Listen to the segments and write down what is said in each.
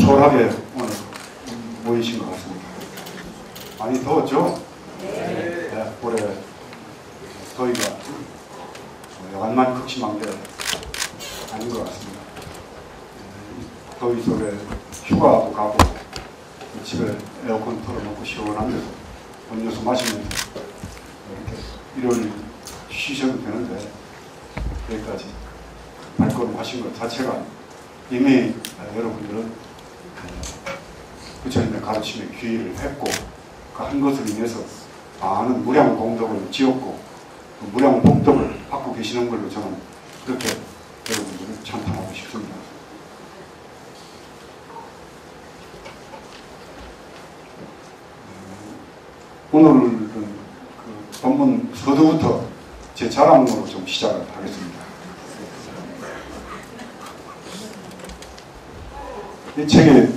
초라하게 오늘 모이신 것 같습니다. 많이 더웠죠? 네. 올해 더위가 여간만 극심한 게 아닌 것 같습니다. 더위 속에 휴가도 가고 집에 에어컨 틀어놓고 시원한 데서 음료수 마시면서 이렇게 일요일 쉬셔도 되는데 여기까지 발걸음 하신 것 자체가 이미 여러분들은 부처님의 가르침에 귀의를 했고 그 한 것을 인해서 많은 무량 공덕을 지었고 그 무량 복덕을 받고 계시는 걸로 저는 그렇게 여러분들을 찬탄하고 싶습니다. 오늘은 그 본문 서두부터 제 자랑으로 좀 시작을 하겠습니다. 이 책에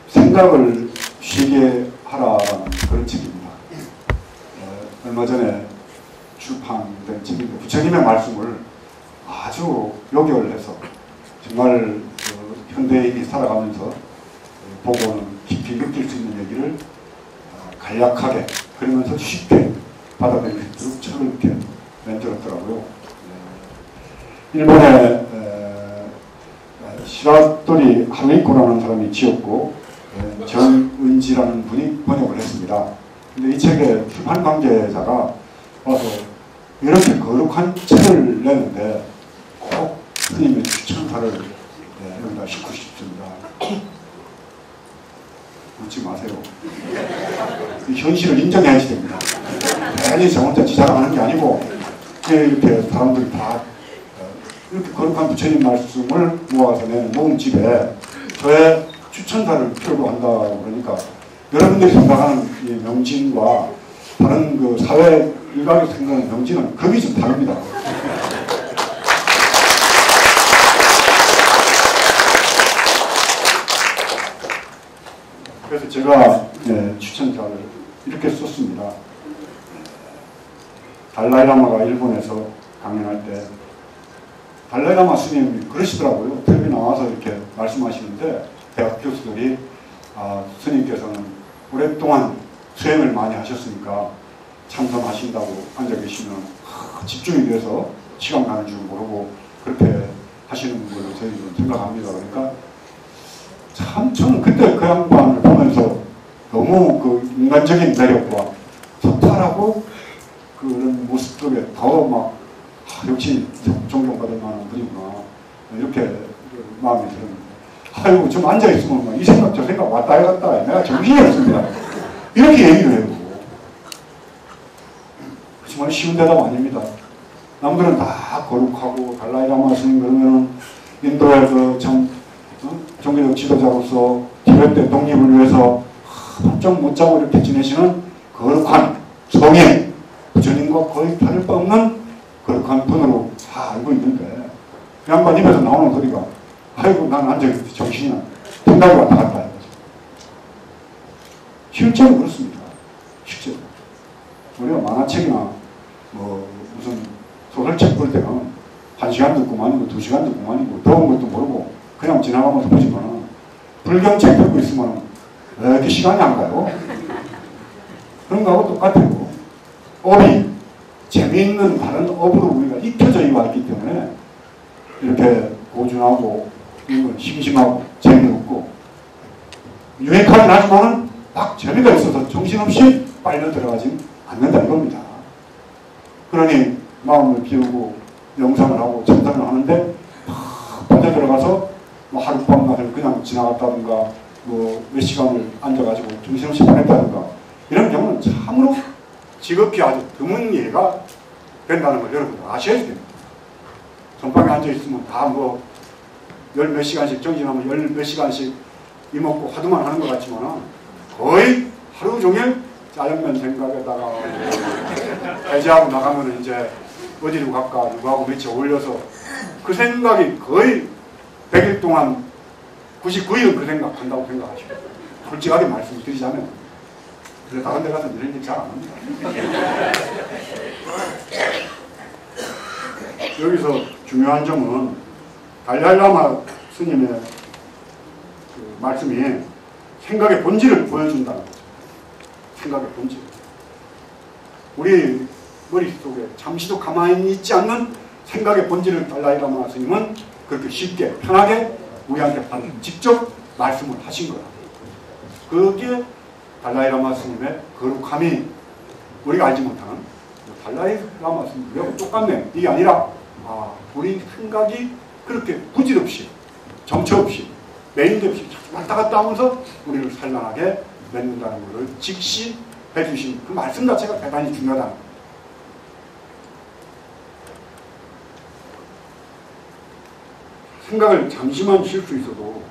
생각을 쉬게 하라라는 그런 책입니다. 얼마 전에 출판된 책인데 부처님의 말씀을 아주 요결해서 정말 현대인이 살아가면서 보고는 깊이 느낄 수 있는 얘기를 간략하게 그러면서 쉽게 받아들일 수 있도록 책을 이렇게 만들었더라고요. 일본의 시라토리 하루이코라는 사람이 지었고 정은지라는 분이 번역을 했습니다. 근데 이 책에 출판 관계자가 와서 이렇게 거룩한 책을 내는데 꼭 스님의 추천사를 여기다 싣고 싶습니다. 웃지 마세요. 이 현실을 인정해야 됩니다. 괜히 저 혼자 지자랑하는 게 아니고 이렇게 사람들이 다 이렇게 거룩한 부처님 말씀을 모아서 내는 모음집에 저의 추천사를 필요로 한다고 그러니까 여러분들이 생각하는 이 명진과 다른 그 사회 일각에서 생각하는 명진은 급이 좀 다릅니다. 그래서 제가 추천사를 이렇게 썼습니다. 달라이라마가 일본에서 강연할 때 달라이라마 스님이 그러시더라고요. 텔레비 나와서 이렇게 말씀하시는데 대학 교수들이 스님께서는 오랫동안 수행을 많이 하셨으니까 참선하신다고 앉아 계시면 집중이 돼서 시간 가는 줄 모르고 그렇게 하시는 걸로 저희는 생각합니다. 그러니까 참 저는 그때 그 양반을 보면서 너무 그 인간적인 매력과 소탈하고 그런 모습 속에 더 막 역시 존경받을 만한 분이구나 이렇게 마음이 들었는데 아이고 좀 앉아있으면 이 생각 저 생각 왔다 갔다 내가 정신이 없습니다. 이렇게 얘기를 해요. 정말 쉬운 대답 아닙니다. 남들은 다 거룩하고 달라이라마 스님 그러면은 인도의 그 참 종교적 지도자로서 티베트 독립을 위해서 밤잠 못 자고 이렇게 지내시는 거룩한 성인 부처님과 거의 다를 바 없는 거룩한 분으로 다 알고 있는데 그 양반 입에서 나오는 소리가 아이고 난 앉아있지 정신이 생각이 왔다 갔다 해가지고 실제로 그렇습니다. 실제로 우리가 만화책이나 뭐 무슨 소설책 볼 때는 1시간 듣고 마니고 2시간 듣고 마니고 더운 것도 모르고 그냥 지나가면서 보지만 불경책 들고 있으면 왜 이렇게 시간이 안 가요? 그런 거하고 똑같아요. 업이 재미있는 다른 업으로 우리가 익혀져 있기 때문에 이렇게 고준하고 심심하고 재미없고 유익하긴 하지만 막 재미가 있어서 정신없이 빨려 들어가지 않는다 이겁니다. 그러니 마음을 비우고 명상을 하고 참선을 하는데 혼자 들어가서 뭐 하룻밤낮을 그냥 지나갔다든가 뭐 몇 시간을 앉아가지고 정신없이 보냈다든가 이런 경우는 참으로 지극히 아주 드문 예가 된다는 걸 여러분 아셔야 됩니다. 전방에 앉아있으면 다 뭐 열 몇 시간씩 정진하면 열 몇 시간씩 이먹고 화두만 하는 것 같지만 거의 하루 종일 짜장면 생각에다가 해제하고 나가면 이제 어디로 갈까 누구하고 며칠 올려서 그 생각이 거의 100일 동안 99일은 그 생각한다고 생각하시고 솔직하게 말씀드리자면 그래 다른 데 가서 이런 일 잘 안 합니다. 여기서 중요한 점은 달라이라마 스님의 그 말씀이 생각의 본질을 보여준다는 거죠. 생각의 본질. 우리 머릿속에 잠시도 가만히 있지 않는 생각의 본질을 달라이라마 스님은 그렇게 쉽게 편하게 우리한테 직접 말씀을 하신 거다. 그게 달라이라마 스님의 거룩함이 우리가 알지 못하는 달라이라마 스님하고 똑같네. 이게 아니라 우리 생각이 그렇게 부질없이 정처 없이 메인도 없이 왔다 갔다 하면서 우리를 산란하게 맺는다는 것을 직시 해주신 그 말씀 자체가 대단히 중요하다는 거예요. 생각을 잠시만 쉴 수 있어도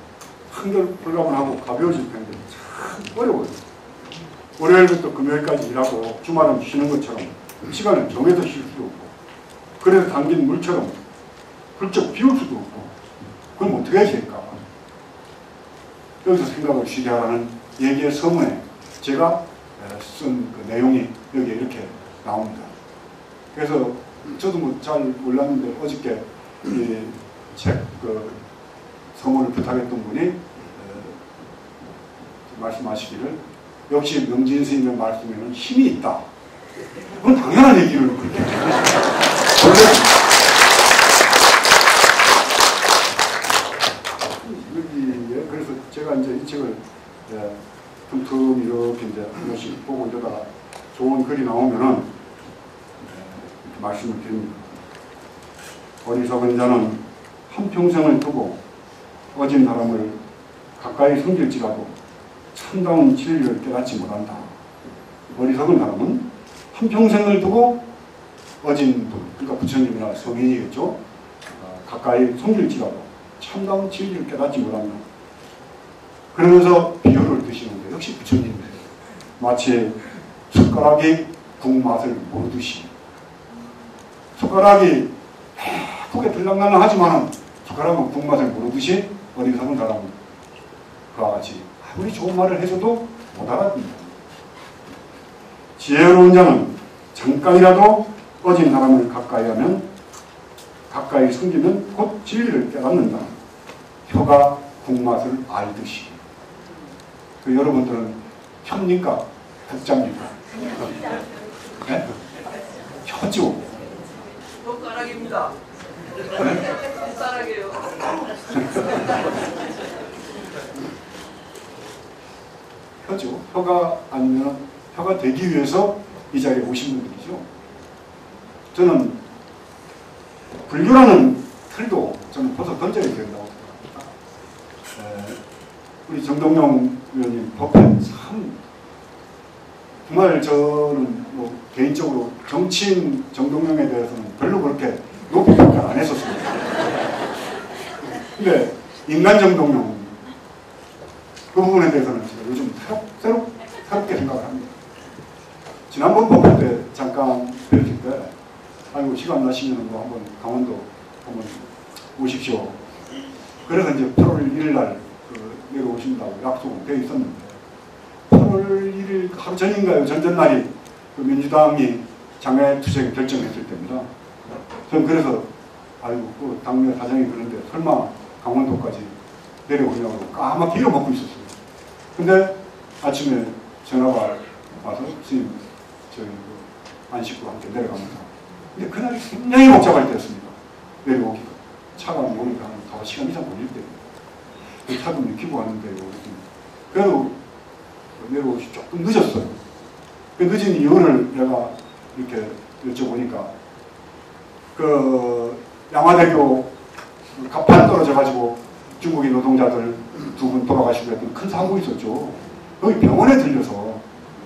한결 홀가분하고 가벼워질 텐데 참 어려워요. 월요일부터 금요일까지 일하고 주말은 쉬는 것처럼 시간을 정해서 쉴 수도 없고 그래서 담긴 물처럼 훌쩍 비울 수도 없고 그럼 어떻게 해야 될까? 여기서 생각을 쉬게 하라는 얘기의 서문에 제가 쓴 그 내용이 여기에 이렇게 나옵니다. 그래서 저도 뭐 잘 몰랐는데 어저께 이 책 그 서문을 부탁했던 분이 말씀하시기를 역시 명진 스님의 말씀에는 힘이 있다. 그건 당연한 얘기를 그렇게 원래 여기에 그래서 제가 이제 이 책을 틈틈 이렇게 이제 한 번씩 보고 이러다가 좋은 글이 나오면은 이렇게 말씀을 드립니다. 어리석은 자는 한평생을 두고 어진 사람을 가까이 섬길지라도 참다운 진리를 깨닫지 못한다. 어리석은 사람은 한평생을 두고 어진 분, 그러니까 부처님이나 성인이겠죠. 가까이 섬길지라도 참다운 진리를 깨닫지 못한다. 그러면서 비유를 드시는데 역시 부처님이세요. 마치 숟가락이 국맛을 모르듯이 숟가락이 크게 들락날락하지만 숟가락은 국맛을 모르듯이 어리석은 사람은 그와 같이 아무리 좋은 말을 해줘도 못 알아듣는다. 지혜로운 자는 잠깐이라도 어진 사람을 가까이 숨기면 곧 진리를 깨닫는다. 혀가 국맛을 알듯이. 여러분들은 혀입니까? 혀자입니까? 네? 혀죠. 젓가락입니다. 젓가락이에요. 혀죠. 혀가 아니면 혀가 되기 위해서 이 자리에 오신 분들이죠. 저는 불교라는 틀도 저는 벌써 던져야 된다고 생각합니다. 우리 정동영 의원님 법회 참 정말 저는 뭐 개인적으로 정치인 정동영에 대해서는 별로 그렇게 높이 평가를 안 했었습니다. 근데 인간 정동영 그 부분에 대해서는 제가 요즘 새롭게 생각을 합니다. 지난번 법회 때 잠깐 뵀을 때 아이고 시간 나시면 뭐 한번 강원도 한번 오십시오. 그래서 이제 8월 1일 날 내려오신다고 약속은 되어 있었는데 8월 1일 하루 전인가요? 전전날이 그 민주당이 장외투쟁 결정했을 때입니다. 저는 그래서 아이고 그 당내 사정이 그런데 설마 강원도까지 내려오냐고 까맣게 먹고 있었어요. 근데 아침에 전화가 와서 스님 저희 안식구와 함께 내려갑니다. 근데 그날이 굉장히 복잡할 때였습니다. 내려오기가. 차가 오니까 한 5시간 이상 걸릴 때예요. 차도 느끼고 왔는데 그래도 내려오시 조금 늦었어요. 그 늦은 이유를 내가 이렇게 여쭤보니까 그 양화대교 가판 떨어져가지고 중국인 노동자들 2분 돌아가시고 했던 큰 사고 있었죠. 거기 병원에 들려서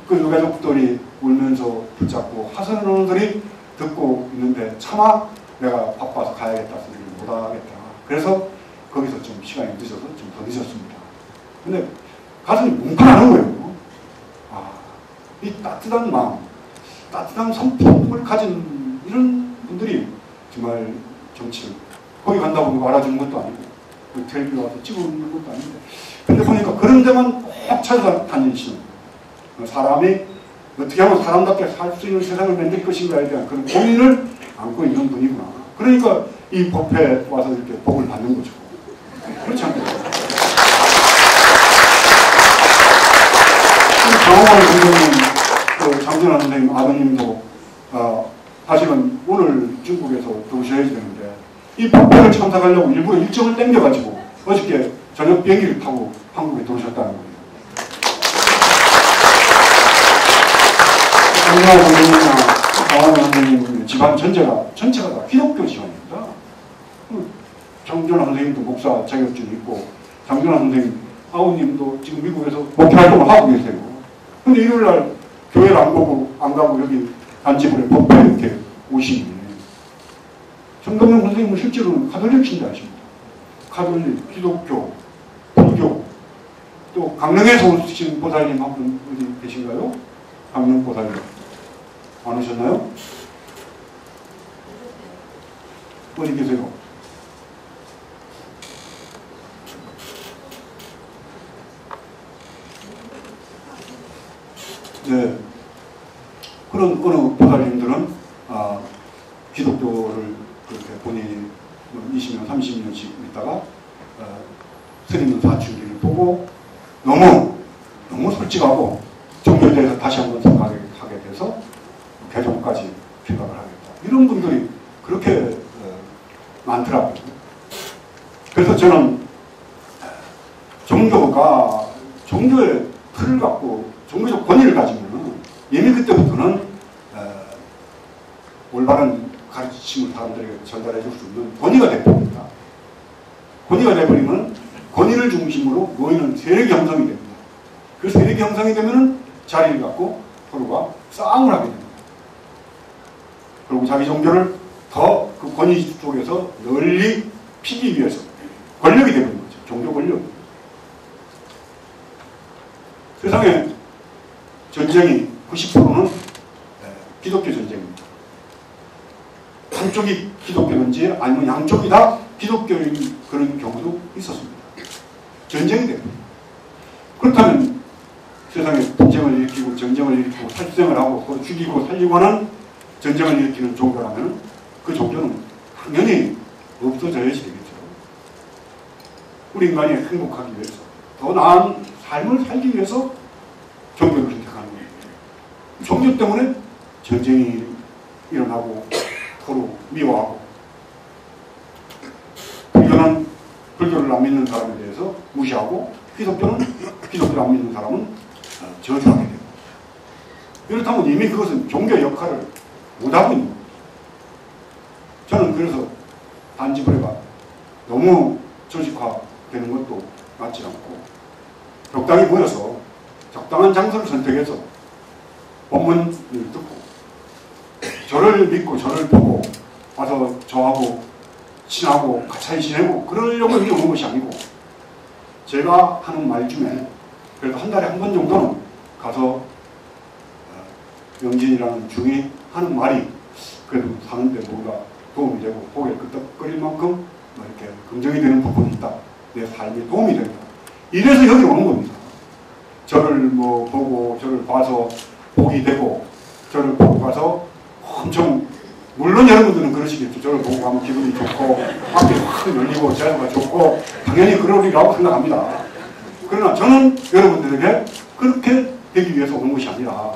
그 유가족들이 울면서 붙잡고 하선원들이 듣고 있는데 차마 내가 바빠서 가야겠다 소리를 못하겠다. 그래서 거기서 좀 시간이 늦어서 좀 더 늦었습니다. 근데 가슴이 뭉클하는 거예요. 이 따뜻한 마음, 따뜻한 성품을 가진 이런 분들이 정말 정치를 거기 간다고 누가 알아주는 것도 아니고 텔레비에 와서 찍어놓는 것도 아닌데 근데 보니까 그런 데만 꼭 찾아다니시는 거예요. 사람이 어떻게 하면 사람답게 살 수 있는 세상을 만들 것인가에 대한 그런 고민을 안고 있는 분이구나. 그러니까 이 법회에 와서 이렇게 복을 받는 거죠. 그렇지 않겠어요? 장홍원 선생님, 그 장준환 선생님 아드님도 사실은 오늘 중국에서 들어오셔야 되는데 이 법회를 참석하려고 일부러 일정을 땡겨가지고 어저께 저녁 비행기를 타고 한국에 들어오셨다는 거예요. 장준환 선생님이나 장홍원 선생님 집안 전체가 다 기독교 집안입니다. 장준환 선생님도 목사 자격증이 있고 장준환 선생님 아우님도 지금 미국에서 목회 활동을 하고 계세요. 근데 일요일날 교회를 안 가고 여기 단체불에 법회에 이렇게 오시니 정동영 선생님은 실제로는 가톨릭 신자이십니다. 가톨릭, 기독교, 불교, 또 강릉에서 오신 보살님 한 분 어디 계신가요? 강릉 보살님 안 오셨나요? 어디 계세요? 네. 그런 어느 보살님들은 기독교를 그렇게 본인이 20년, 30년씩 있다가 스님 사춘기를 보고 너무 솔직하고 종교에 대해서 다시 한번 생각하게 돼서 개종까지 생각을 하겠다. 이런 분들이 그렇게 많더라고요. 그래서 저는 종교의 틀을 갖고 종교적 권위를 가지면 이미 그때부터는 올바른 가르침을 사람들에게 전달해 줄 수 있는 권위가 되버립니다. 권위가 되버리면 권위를 중심으로 모이는 세력이 형성이 됩니다. 그 세력이 형성이 되면 자리를 갖고 서로가 싸움을 하게 됩니다. 그리고 자기 종교를 더 그 권위 쪽에서 널리 피기 위해서 권력이 되는 거죠. 종교 권력. 세상에 전쟁이 90%는 기독교 전쟁입니다. 한쪽이 기독교인지 아니면 양쪽이 다 기독교인 그런 경우도 있었습니다. 전쟁이 됩니다. 그렇다면 세상에 분쟁을 일으키고 전쟁을 일으키고 살생을 하고 서로 죽이고 살리고 하는 전쟁을 일으키는 종교라면 그 종교는 당연히 없어져야지 되겠죠. 우리 인간이 행복하기 위해서 더 나은 삶을 살기 위해서 종교를 선택하는 거예요. 종교 때문에 전쟁이 일어나고 서로 미워하고 불교는 불교를 안 믿는 사람에 대해서 무시하고 기독교는 기독교를 안 믿는 사람은 저주하게 되고 이렇다면 이미 그것은 종교의 역할을 못하고 있는 거예요. 저는 그래서 단지불회가 너무 조직화되는 것도 맞지 않고 적당히 모여서 적당한 장소를 선택해서 법문을 듣고 저를 믿고 저를 보고 와서 저하고 친하고 같이 지내고 그러려고 여기 오는 것이 아니고 제가 하는 말 중에 그래도 한 달에 한 번 정도는 가서 영진이라는 중이 하는 말이 그래도 사는데 뭔가 도움이 되고 고개를 끄덕거릴 만큼 이렇게 긍정이 되는 부분이 있다. 내 삶에 도움이 된다. 이래서 여기 오는 겁니다. 저를 보고 저를 봐서 복이 되고 저를 보고 가서 엄청 물론 여러분들은 그러시겠죠. 저를 보고 가면 기분이 좋고 앞이 확 열리고 자유가 좋고 당연히 그러리라고 생각합니다. 그러나 저는 여러분들에게 그렇게 되기 위해서 오는 것이 아니라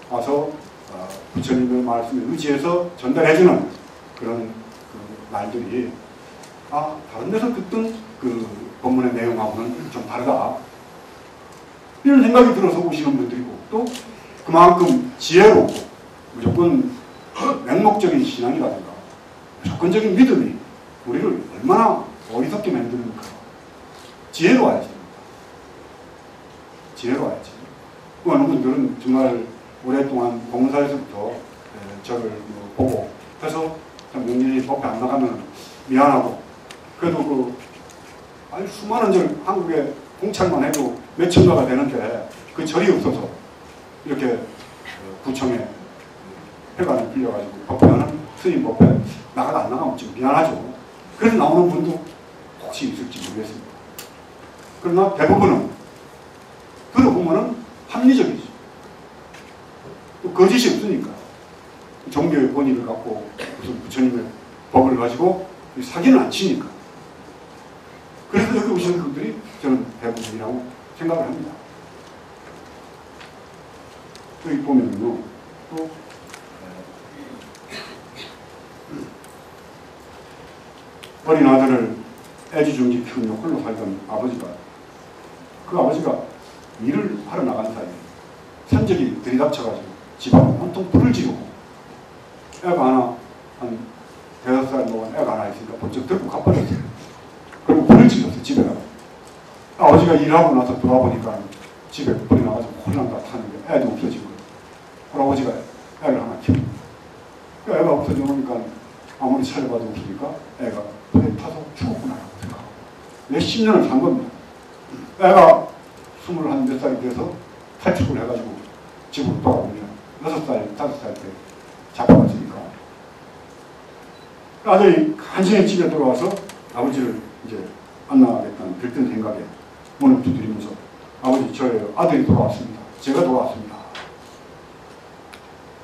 와서 부처님의 말씀에 의지해서 전달해주는 그런 그 말들이 다른 데서 듣던 그 법문의 내용하고는 좀 다르다. 이런 생각이 들어서 오시는 분들이고 또 그만큼 지혜롭고 무조건 맹목적인 신앙이라든가 무조건적인 믿음이 우리를 얼마나 어리석게 만드는가. 지혜로워야지. 지혜로워야지. 그 어느 분들은 정말 오랫동안 공사에서부터 저를 보고 해서 참 용진이 법에 안 나가면 미안하고 그래도 수많은 한국에 공찰만 해도 몇천 가가 되는데 그 절이 없어서 이렇게 구청에 회관을 빌려가지고 법회하는 스님 법회 나가다 안 나가면 좀 미안하죠. 그래서 나오는 분도 혹시 있을지 모르겠습니다. 그러나 대부분은 들어보면은 합리적이죠. 거짓이 없으니까 종교의 권위를 갖고 무슨 부처님의 법을 가지고 사기는 안 치니까. 그래서 여기 오시는 분들이 저는 대부분이라고 생각을 합니다. 여기 보면요. 또 어린 아들을 애지중지 키우며 홀로 살던 아버지가, 그 아버지가 일을 하러 나간 사이에 산적이 들이닥쳐가지고 집안에 온통 불을 지르고, 애가 하나 한 5살 먹은 애가 하나 있으니까 번쩍 들고 가버렸어요. 그리고 불을 질렀어요, 집에다가. 아버지가 일하고 나서 돌아보니까 집에 불이 나가지고 홀랑다 타는데 애도 없어진 거예요. 할아버지가 애를 하나 키우고, 그 애가 없어지니까 아무리 찾아봐도 없으니까 애가 불에 타서 죽었구나 생각하고 몇십 년을 산 겁니다. 애가 21몇 살이 돼서 탈출을 해가지고 집으로 돌아오면 6살, 5살 때 잡혀갔으니까 아들이 간신히 집에 돌아와서 아버지를 이제 만나겠다는 들뜬 생각에 문을 두드리면서 아버지, 저의 아들이 돌아왔습니다. 제가 돌아왔습니다.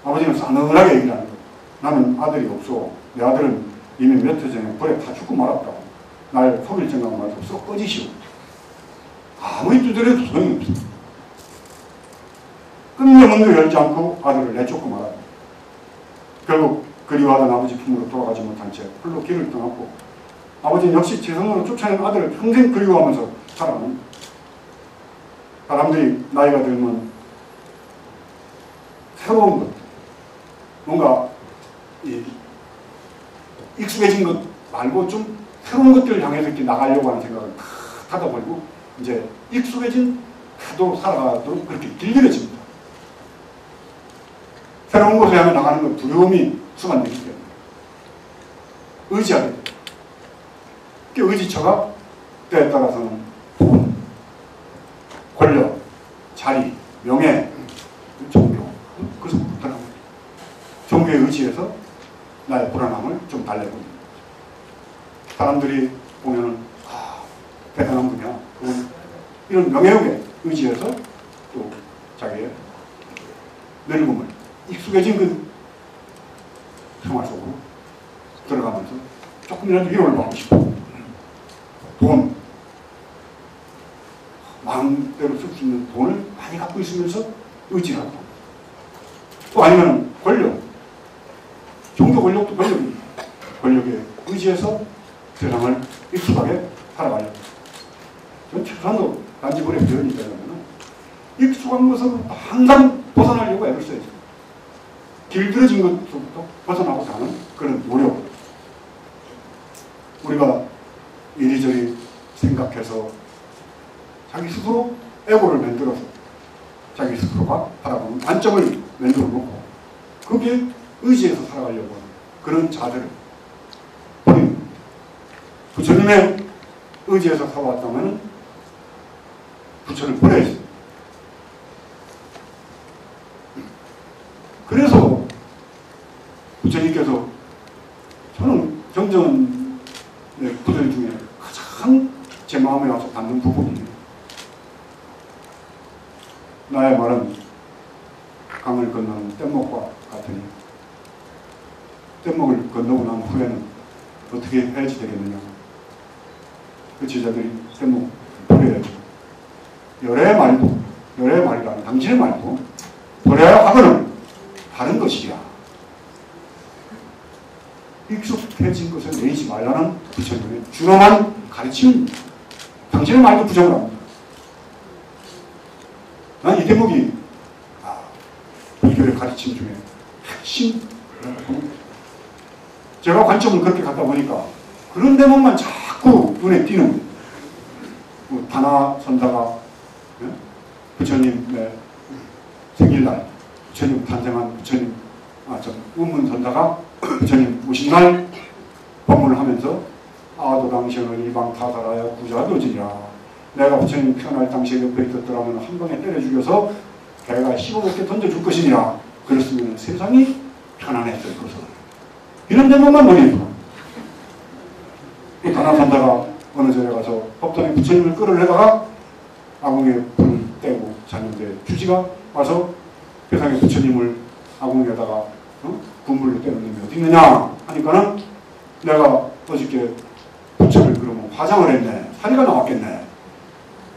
아버지는 싸늘하게 얘기를 하는 거예요. 나는 아들이 없어. 내 아들은 이미 몇 해 전에 불에 다 죽고 말았다고. 날 속일 생각 말고 쏙 꺼지시오. 아무리 두드려도 소용이 없어. 끝내 문도 열지 않고 아들을 내쫓고 말았다. 결국 그리워하던 아버지 품으로 돌아가지 못한 채 홀로 길을 떠났고, 아버지는 역시 재성으로 쫓아낸 아들을 평생 그리워하면서 살아가는 거예요. 사람들이 나이가 들면 새로운 것, 뭔가 익숙해진 것 말고 좀 새로운 것들을 향해서 이렇게 나가려고 하는 생각을 다 닫아버리고 이제 익숙해진 태도로 살아가도록 그렇게 길들여집니다. 새로운 곳을 향해 나가는 건 두려움이 수반되기 때문에 의지하게 돼요. 그 의지처가 때에 따라서는 돈, 권력, 자리, 명예, 종교, 그래서 불안함. 종교에 의지해서 나의 불안함을 좀 달래봅니다. 사람들이 보면은 대단한 분이야. 이런 명예욕에 의지해서 또 자기의 늙음을 익숙해진 그 생활 속으로 들어가면서 조금이라도 위로를 받고 싶어. 돈, 마음대로 쓸 수 있는 돈을 많이 갖고 있으면서 의지를 하고, 또 아니면 권력, 종교 권력도 권력입니다. 권력에 의지해서 세상을 익숙하게 살아가려고. 전 최소한도 단지불에 배우니까 그러면 익숙한 것은 항상 벗어나려고 애를 써야죠. 길들여진 것부터 벗어나고자 하는 그런 노력. 우리가 이리저리 생각해서 자기 스스로 에고를 만들어서 자기 스스로가 바라보는 관점을 만들어 놓고 거기에 의지해서 살아가려고 하는 그런 자세를 버리는 겁니다. 부처님의 의지해서 살아왔다면 부처를 버려야지. 그래서 부처님께서 저는 정전의 부들 중에 가장 제 마음에 와서 닿는 부분이에요. 나의 말은 강을 건너는 뗏목과 같으니 뗏목을 건너고 난 후에는 어떻게 해야지 되겠느냐. 그 제자들이 뗏목 버려야죠. 열의 말이라는 당신의 말도 버려야 하거는 다른 것이야. 익숙해진 것을 내지 말라는 부처님의 준엄한 가르침입니다. 당신의 말도 부정을 합니다. 난 이 대목이 불교의 가르침 중에 핵심. 제가 관점을 그렇게 갖다 보니까 그런 대목만 자꾸 눈에 띄는 거예요. 다나 선사가 부처님의 생일날, 부처님 탄생한 부처님, 운문 선사가 부처님 오신 날 법문을 하면서 아도 당신은 이방 타살하여 구자도지라. 내가 부처님 태어날 당시에 옆에 있었더라면 한 방에 때려 죽여서 개가 15개 던져줄 것이니라. 그랬으면 세상이 편안했을 것을. 이런 대목만 보니까 이 다나선사가 어느 절에 가서 법당에 부처님을 끌어내다가 아궁이에 불을 떼고 잤는데 주지가 와서 세상에 부처님을 아궁이에다가 군불로 떼는 놈이 어디 있느냐 하니까는 내가 어저께 부처를 그러면 화장을 했네. 살이가 나왔겠네.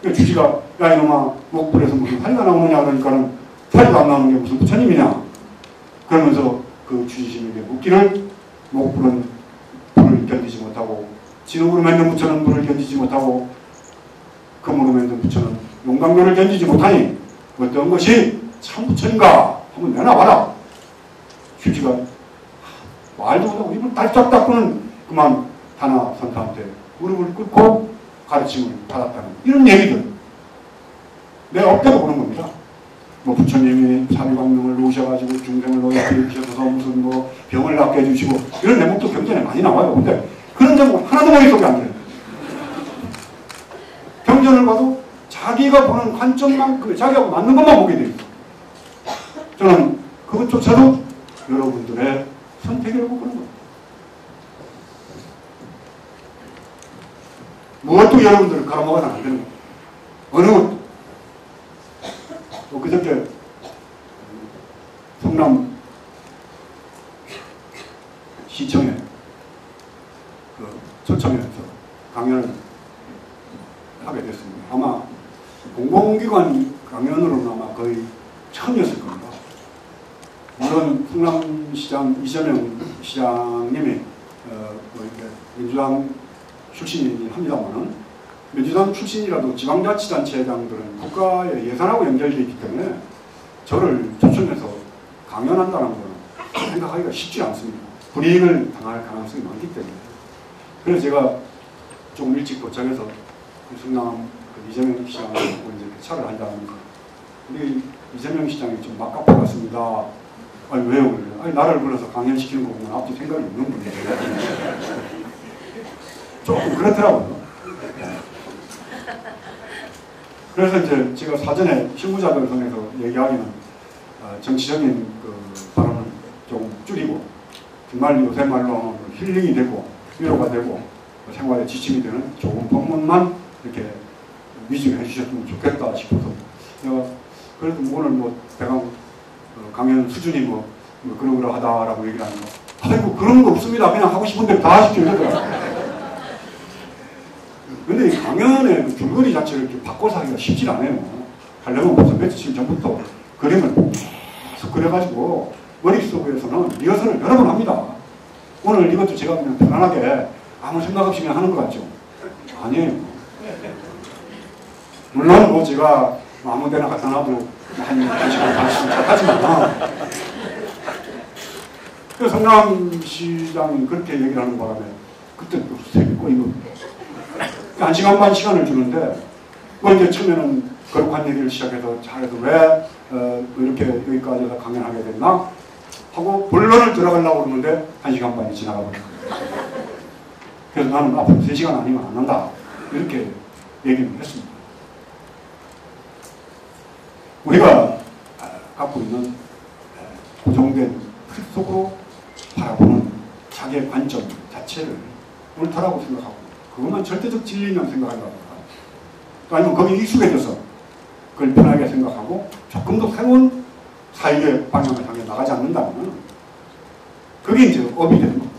주지가 야 이놈아 목불에서 무슨 살이가 나오느냐 그러니까는 탈도 안 나오는 게 무슨 부처님이냐. 그러면서 그 주지심에게 묻기를 목불은 불을 견디지 못하고 진흙으로 만든 부처는 불을 견디지 못하고 금으로 만든 부처는 용광로를 견디지 못하니 어떤 것이 참 부처인가 한번 내놔봐라. 휴지가 말도 못하고 입을 딸짝 닦고는 그만 다나 선타한테 무릎을 꿇고 가르침을 받았다는 이런 얘기들 내가 업대로 보는 겁니다. 뭐 부처님이 사비광명을 놓으셔가지고 중생을 노엽게 해주셔서 무슨 뭐 병을 낫게 해주시고 이런 대목도 경전에 많이 나와요. 근데 그런 대목 하나도 머릿속에 안 들어요. 경전을 봐도 자기가 보는 관점만 자기하고 맞는 것만 보게 돼요. 저는 그것조차도 여러분들의 선택이라고 보는 겁니다. 무엇도 여러분들을 갈아먹어서는 안 되는 겁니다. 어느 것도. 그저께 성남 시청에 초청해서 강연을 하게 됐습니다. 아마 공공기관 강연으로는 아마 거의 처음이었을 겁니다. 물론 성남시장 이재명 시장님이 민주당 출신이긴 합니다만은 민주당 출신이라도 지방자치단체장들은 국가의 예산하고 연결되어 있기 때문에 저를 초청해서 강연한다는 것은 생각하기가 쉽지 않습니다. 불이익을 당할 가능성이 많기 때문에. 그래서 제가 조금 일찍 도착해서 성남 이재명 시장하고 이제 차를 한다면서 우리 이재명 시장이 좀 막가파 같습니다. 아니 왜요? 그래요? 아니 나를 불러서 강연시키는 거 보면 앞뒤 생각이 없는 분이에요. 조금 그렇더라고요. 그래서 이제 제가 사전에 실무자들 통해서 얘기하기는 정치적인 그 발언을 좀 줄이고 정말 요새 말로 힐링이 되고 위로가 되고 생활에 지침이 되는 좋은 법문만 이렇게 위주로 해주셨으면 좋겠다 싶어서 내가 그래도 오늘 뭐 대강 강연 수준이 뭐 그러하다라고 얘기를 하는 거 아이고 그런 거 없습니다. 그냥 하고 싶은 대로 다 하십시오 이러더라고요. 근데 이 강연의 그 줄거리 자체를 이렇게 바꿔서 하기가 쉽지 않아요. 하려면 벌써 며칠 전부터 그림을 계속 그려가지고 머릿속에서는 리허설을 여러 번 합니다. 오늘 이것도 제가 그냥 편안하게 아무 생각 없이 그냥 하는 것 같죠? 아니에요. 물론 뭐 제가 아무 데나 갖다 놔도 한 시간 반씩 하지만 그 성남시장이 그렇게 얘기를 하는 바람에 그때 또 색이 꼬이고 1시간 반 시간을 주는데 뭐 이제 처음에는 거룩한 얘기를 시작해서 잘해서 왜 이렇게 여기까지 해서 강연하게 됐나 하고 본론을 들어가려고 그러는데 1시간 반이 지나가 버려요. 그래서 나는 앞으로 3시간 아니면 안 한다 이렇게 얘기를 했습니다. 우리가 갖고 있는 고정된 틀 속으로 바라보는 자기의 관점 자체를 옳다라고 생각하고 그것만 절대적 진리면 생각한다고 합니다. 아니면 거기에 익숙해져서 그걸 편하게 생각하고 조금 더 새로운 사유의 방향을 향해 나가지 않는다면 그게 이제 업이 되는 겁니다.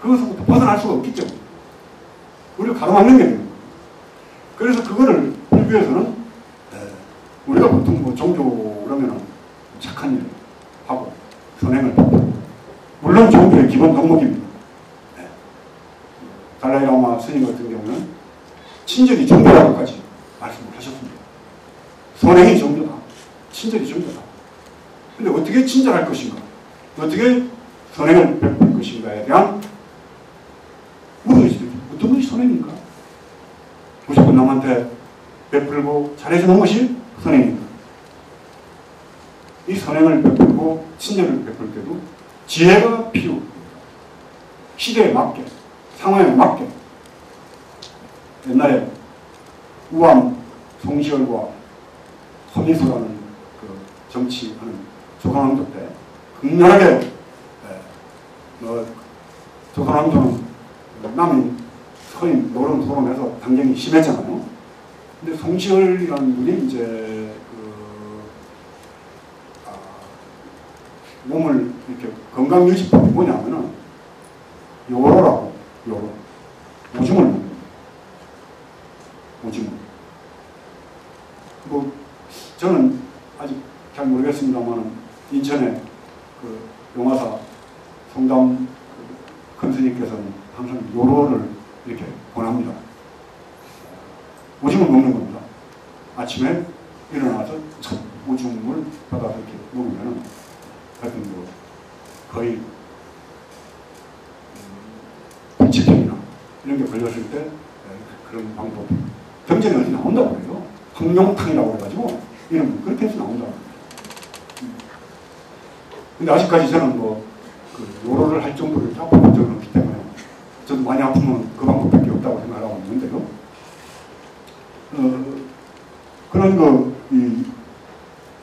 그것부터 벗어날 수가 없기 때문에 우리가 가로막는 게 되는 겁니다. 그래서 그거를 불교에서는 우리가 보통 뭐 종교 그러면은 착한 일 하고 선행을 베풀고 물론 종교의 기본 덕목입니다. 달라이라마 스님 같은 경우는 친절이 종교라고까지 말씀을 하셨습니다. 선행이 종교다. 친절이 종교다. 근데 어떻게 친절할 것인가? 어떻게 선행을 베풀 것인가에 대한 물어보시죠. 어떤 것이 선행인가? 무조건 남한테 베풀고 잘해주는 것이 선행입니다. 이 선행을 베풀고 친절을 베풀 때도 지혜가 필요합니다. 시대에 맞게 상황에 맞게 옛날에 우암 송시열과 서미소라는 그 정치하는 조선왕조 때 극렬하게 조선왕조는 남인 서인 노론 토론해서 당쟁이 심했잖아요. 근데 송시열이라는 분이 이제 몸을 이렇게 건강 유지법이 뭐냐면은 요로라고 요로 오줌을 먹는 거예요. 오줌을. 뭐 저는 했습니다만 인천에 그 용화사 성담 큰 스님께서는 항상 요로를 이렇게 권합니다. 오줌을 먹는 겁니다. 아침에 일어나서 첫 오줌을 받아서 이렇게 먹으면은 하여튼 뭐 거의 불치병이나 이런 게 걸렸을 때 그런 방법. 경제는 어디 나온다고 그래요. 항룡탕이라고 해가지고 이런 그렇게 해서 나온다고. 근데 아직까지 저는 뭐 그 요로를 할 정도로 아픈 적은 없기 때문에 저도 많이 아프면 그 방법밖에 없다고 생각하고 있는데요. 그런 이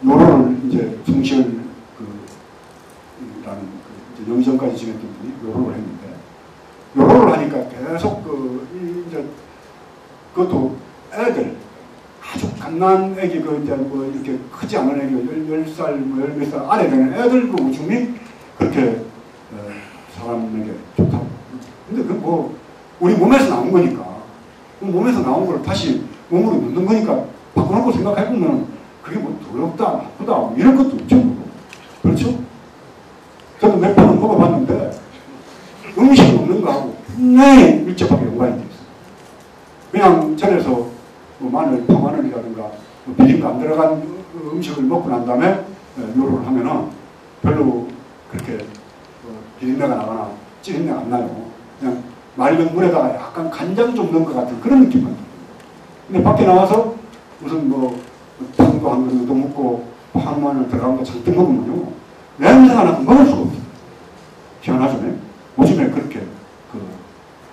요로를 이제 성시열 라는 이제 영전까지 지냈던 분이 요로를 했는데 요로를 하니까 계속 이제 그것도 애들 아주 갓난 애기 이제 뭐 이렇게 크지 않은 애기 10살 뭐 10몇 살 아래 되는 애들 그 오줌이 그렇게 사람에게 좋다고. 근데 그 뭐 우리 몸에서 나온 거니까 그 몸에서 나온 걸 다시 몸으로 넣는 거니까 바꿔놓고 생각해보면 그게 뭐 더럽다 나쁘다 뭐 이런 것도 없죠. 뭐. 그렇죠? 저도 몇 번은 먹어봤는데 음식 먹는 거하고 분명히 밀접하게 연관이 돼 있어요. 그냥 전에서 뭐 마늘, 파마늘이라든가 뭐 비린 거 안 들어간 음식을 먹고 난 다음에 요로를 하면은 별로 그렇게 비린내가 나거나 찌린내가 안 나요. 그냥 맑은 물에다가 약간 간장 좀 넣은 것 같은 그런 느낌만 들어요. 근데 밖에 나와서 무슨 뭐 탕도 한 그릇도 먹고 파마늘 들어간 거 잔뜩 먹으면요 냄새가 나서 먹을 수가 없어요. 희한하죠? 오줌에 그렇게 그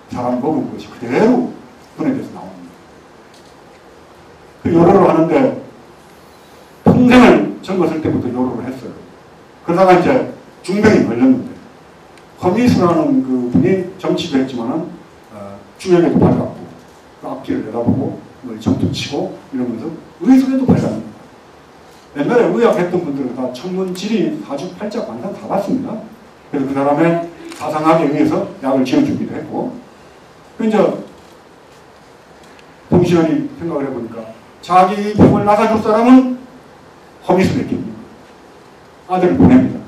사람 먹은 것이 그대로 분해돼서 나옵니다. 그 요로를 하는데 평생을 젊었을 때부터 요로를 했어요. 그러다가 이제 중병이 걸렸는데 허미수라는 그 분이 정치도 했지만은 주역에도 밝았고 그 앞길을 내다보고 뭐 점도 치고 이러면서 의술에도 밝았습니다. 옛날에 의학했던 분들은 다 천문, 지리, 사주, 팔자, 관상 다 봤습니다. 그래서 그 사람의 사상학에 의해서 약을 지어주기도 했고, 이제 동시현이 생각을 해보니까 자기 병을 나가줄 사람은 허미술에 아들을 보냅니다.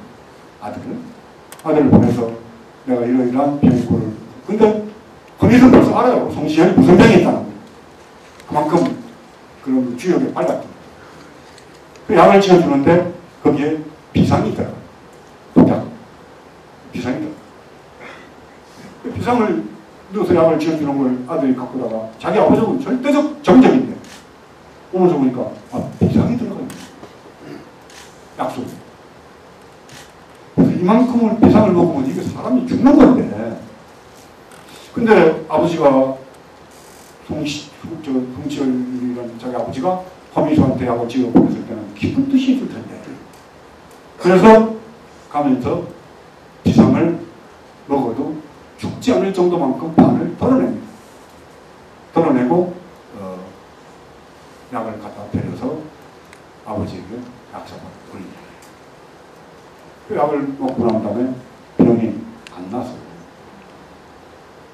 아들을 보내서 내가 이러이러한 병고를. 근데 허미술은 벌써 알아요. 송시현이 무슨 병이 있다는 거예요. 그만큼 그런 주역에 빨랐죠. 그 약을 지어주는데 거기에 비상이 있더라고요. 독약. 비상이 있더라고요. 그 비상을 넣어서 약을 지어주는 걸 아들이 갖고 다가 자기 아버지는 절대적 정적인데 오늘 보니까 비상이 들어가 있네. 약속. 그래서 이만큼을 비상을 먹으면 이게 사람이 죽는 건데 근데 아버지가 송시열이라는 자기 아버지가 허미수한테 약을 지어 보냈을 때는 기쁜 뜻이 있을 텐데 그래서 가면서 비상을 먹어도 죽지 않을 정도만큼 반을 덜어냅니다. 덜어내고 약을 갖다 데려서 아버지에게 약사가 올립니다. 그 약을 먹고 난 다음에 병이 안 났어요.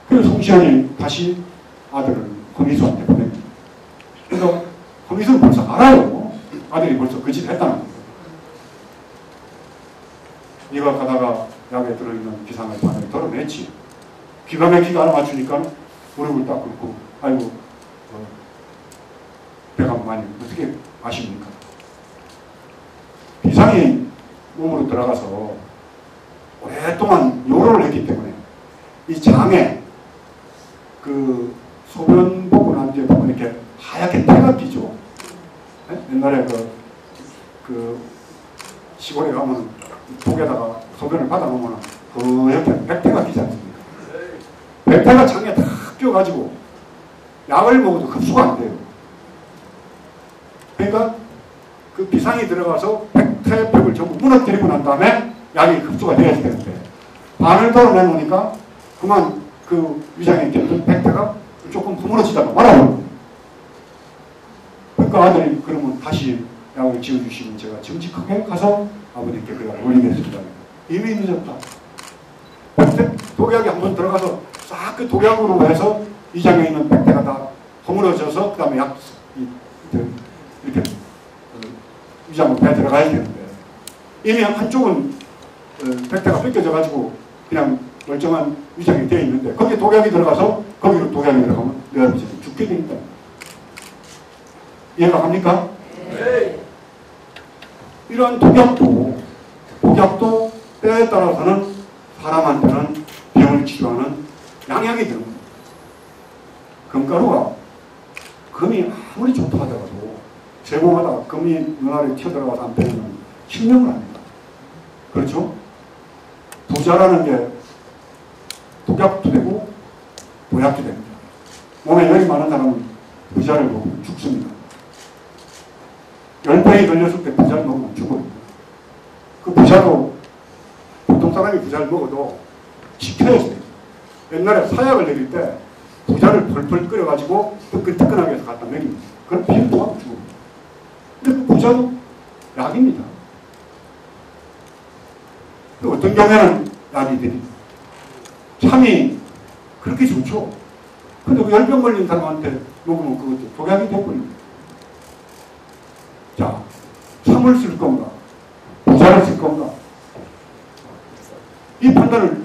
그래서 송시현이 다시 아들을 허미수한테 보냅니다. 그래서 허미수는 벌써 알아요. 아들이 벌써 그 짓을 했다는 거예요. 네가 가다가 약에 들어있는 비상의 반을 덜어냈지. 기가 막히게 알아맞추니까 무릎을 딱 꿇고 아이고 배가 많이 어떻게 아십니까? 비상이 몸으로 들어가서 오랫동안 요로를 했기 때문에 이 장에 그 소변 보고 난 뒤에 보면 이렇게 하얗게 태가 끼죠. 네? 옛날에 그 시골에 가면 독에다가 소변을 받아놓으면 그 옆에 백태가 끼지 않습니까? 백태가 장에 다 껴가지고 약을 먹어도 흡수가 안 돼요. 그러니까 그 비상이 들어가서 백태벽을 전부 무너뜨리고 난 다음에 약이 흡수가 되어야 되는데 반을 덜어내놓으니까 그만 그 위장에 꼈던 백태가 조금 허물어지다가 말아버려요. 그러니까 아들이 그러면 다시 약을 지어주시면 제가 정직하게 가서 아버님께 그 약을 올리겠습니다. 이미 늦었다. 백태 독약이 한번 들어가서 싹 그 독약으로 해서 위장에 있는 백태가 다 허물어져서 그 다음에 이렇게 위장으로 배 들어가야 되는데 이미 한쪽은 백태가 뺏겨져가지고 그냥 멀쩡한 위장이 되어 있는데 거기에 독약이 들어가서 거기로 독약이 들어가면 내 아버지는 죽게 됩니다. 이해가 갑니까? 네. 이러한 독약도 때에 따라서는 사람한테는 병을 치료하는 양약이 되는 겁니다. 금가루가 금이 아무리 좋다 하더라도 제공하다가 금이 눈알에 튀어들어가서 안 빼면 실명을 합니다. 그렇죠? 부자라는 게 독약도 되고 보약도 됩니다. 몸에 열이 많은 사람은 부자를 먹으면 죽습니다. 열병이 걸렸을 때 부자를 먹으면 죽어요. 그 부자도 보통 사람이 부자를 먹어도 지켜야 돼요. 옛날에 사약을 내릴 때 부자를 펄펄 끓여가지고 뜨끈뜨끈하게 해서 갖다 먹입니다. 그럼 비를 통하고 죽어요. 근데 그 부자도 약입니다. 또 어떤 경우에는 약이들이 참이 그렇게 좋죠. 근데 그 열병 걸린 사람한테 먹으면 그것도 독약이 되어버립니다. 자, 참을 쓸 건가? 부자를 쓸 건가? 이 판단을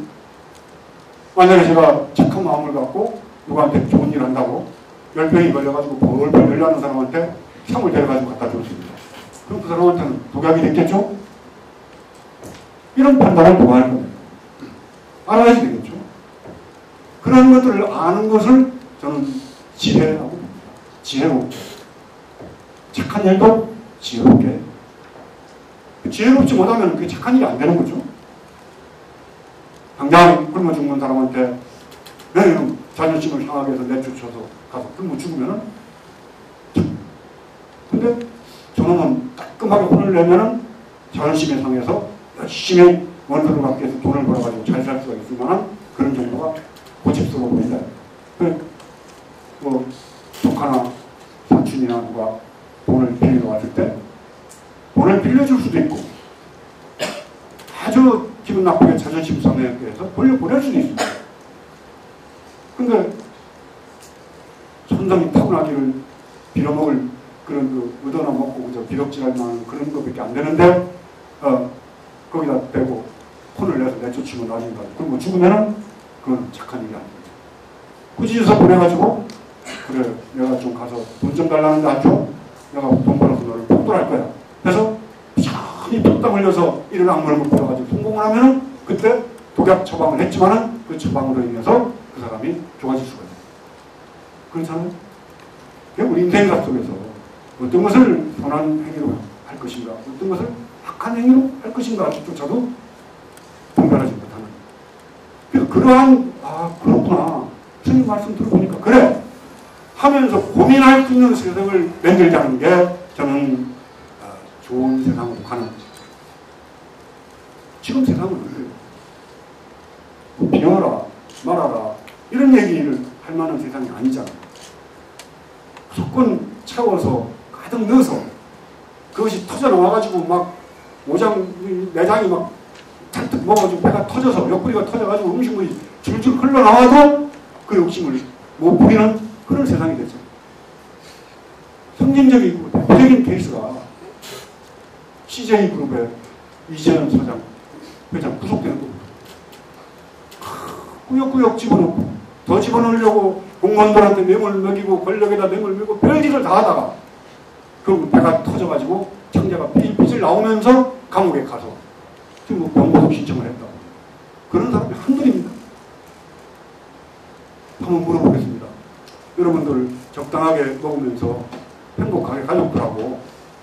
만약에 제가 착한 마음을 갖고 누구한테 좋은 일 한다고 열병이 걸려가지고 벌벌 열나는 사람한테 참을 데려가지고 갖다 줬습니다. 그럼 그 사람한테는 독약이 됐겠죠? 이런 판단을 누가 할 겁니다. 알아야지 되겠죠? 그런 것들을 아는 것을 저는 지혜라고 봅니다. 지혜롭게. 착한 일도 지혜롭게. 지혜롭지 못하면 그게 착한 일이 안 되는 거죠. 당장 굶어 죽는 사람한테 내 자존심을 상하게 해서 내쫓아서 가서 굶어 죽으면은 근데 저놈은 따끔하게 혼을 내면은 자존심에 상해서 열심히 원수를 받기 위해서 돈을 벌어가지고 잘 살 수가 있으면은 그런 정도가 고집스러워 보인다. 뭐 조카나 사촌이나 누가 돈을 빌리러 왔을 때 돈을 빌려줄 수도 있고 아주 기분 나쁘게 자존심 상해서 돌려보낼 수도 있습니다. 근데 천성이 타고나기를 빌어먹을 그런 그 얻어나 먹고 그저 비럭질할 만한 그런 것밖에 안 되는데 거기다 대고 혼을 내서 내쫓으면 나중에 가지고 그럼 뭐 죽으면은 그건 착한 일이 아닙니다. 굳이 주소 보내가지고 그래 내가 좀 가서 돈 좀 달라는데 안 줘? 내가 돈 벌어서 너를 폭돌할 거야. 그래서 천히 뚝딱 흘려서 이런 악물고 풀어가지고 성공을 하면은 그때 독약 처방을 했지만은 그 처방으로 인해서 그 사람이 좋아질 수가 있어요. 그렇잖아요? 우리 인생사 속에서 어떤 것을 선한 행위로 할 것인가, 어떤 것을 악한 행위로 할 것인가 조차도 분별하지 못하는. 그래서 그러한 그렇구나. 주님 말씀 들어보니까 그래 하면서 고민할 수 있는 세상을 만들자는 게 저는 좋은 세상으로 가는 지금 세상은 그래요. 비워라 말아라 이런 얘기를 할 만한 세상이 아니잖아요. 무조건 채워서 가득 넣어서 그것이 터져나와가지고 막 내장이 막 잔뜩 먹어가지고 배가 터져서 옆구리가 터져가지고 음식물이 줄줄 흘러나와도 그 욕심을 못 부리는 그런 세상이 됐죠. 상징적이고 대표적인 케이스가 CJ그룹의 이재현 사장, 회장 구속되는 겁니다. 꾸역꾸역 집어넣고 더 집어넣으려고 공무원들한테 뇌물 먹이고 권력에다 뇌물 먹이고 별짓을 다 하다가 그리고 배가 터져가지고 창자가 삐질 나오면서 감옥에 가서 지금 뭐 병보석 신청을 했다고. 그런 사람이 한둘입니다. 한번 물어보겠습니다. 여러분들 적당하게 먹으면서 행복하게 가족들하고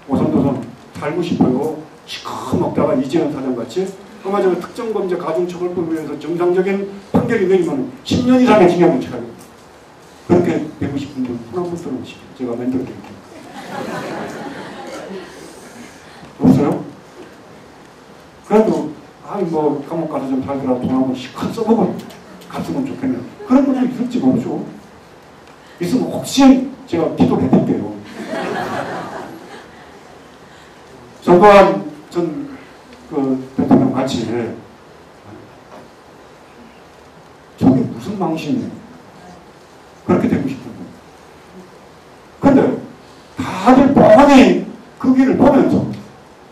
오손도손 살고 싶어요. 시커 먹다가 이재현 사장같이 얼마 전에 특정범죄 가중처벌법에 정상적인 판결이 내리면 10년 이상의 징역을 처하게 됩니다. 그렇게 되고 싶은 분 손 한번 들어보시죠. 제가 멘토를 드릴게요. 없어요? 그래도 뭐 감옥 가서 좀 살더라도 돈 한번 시컷 써먹어 갔으면 좋겠네요. 그런 분도 있을지 모르죠. 있으면 혹시 제가 기도를 해드릴게요. 저 또한 그 대통령 같이 저게 무슨 망신이에요. 그렇게 되고 싶은데. 그런데 다들 뻔히 그 길을 보면서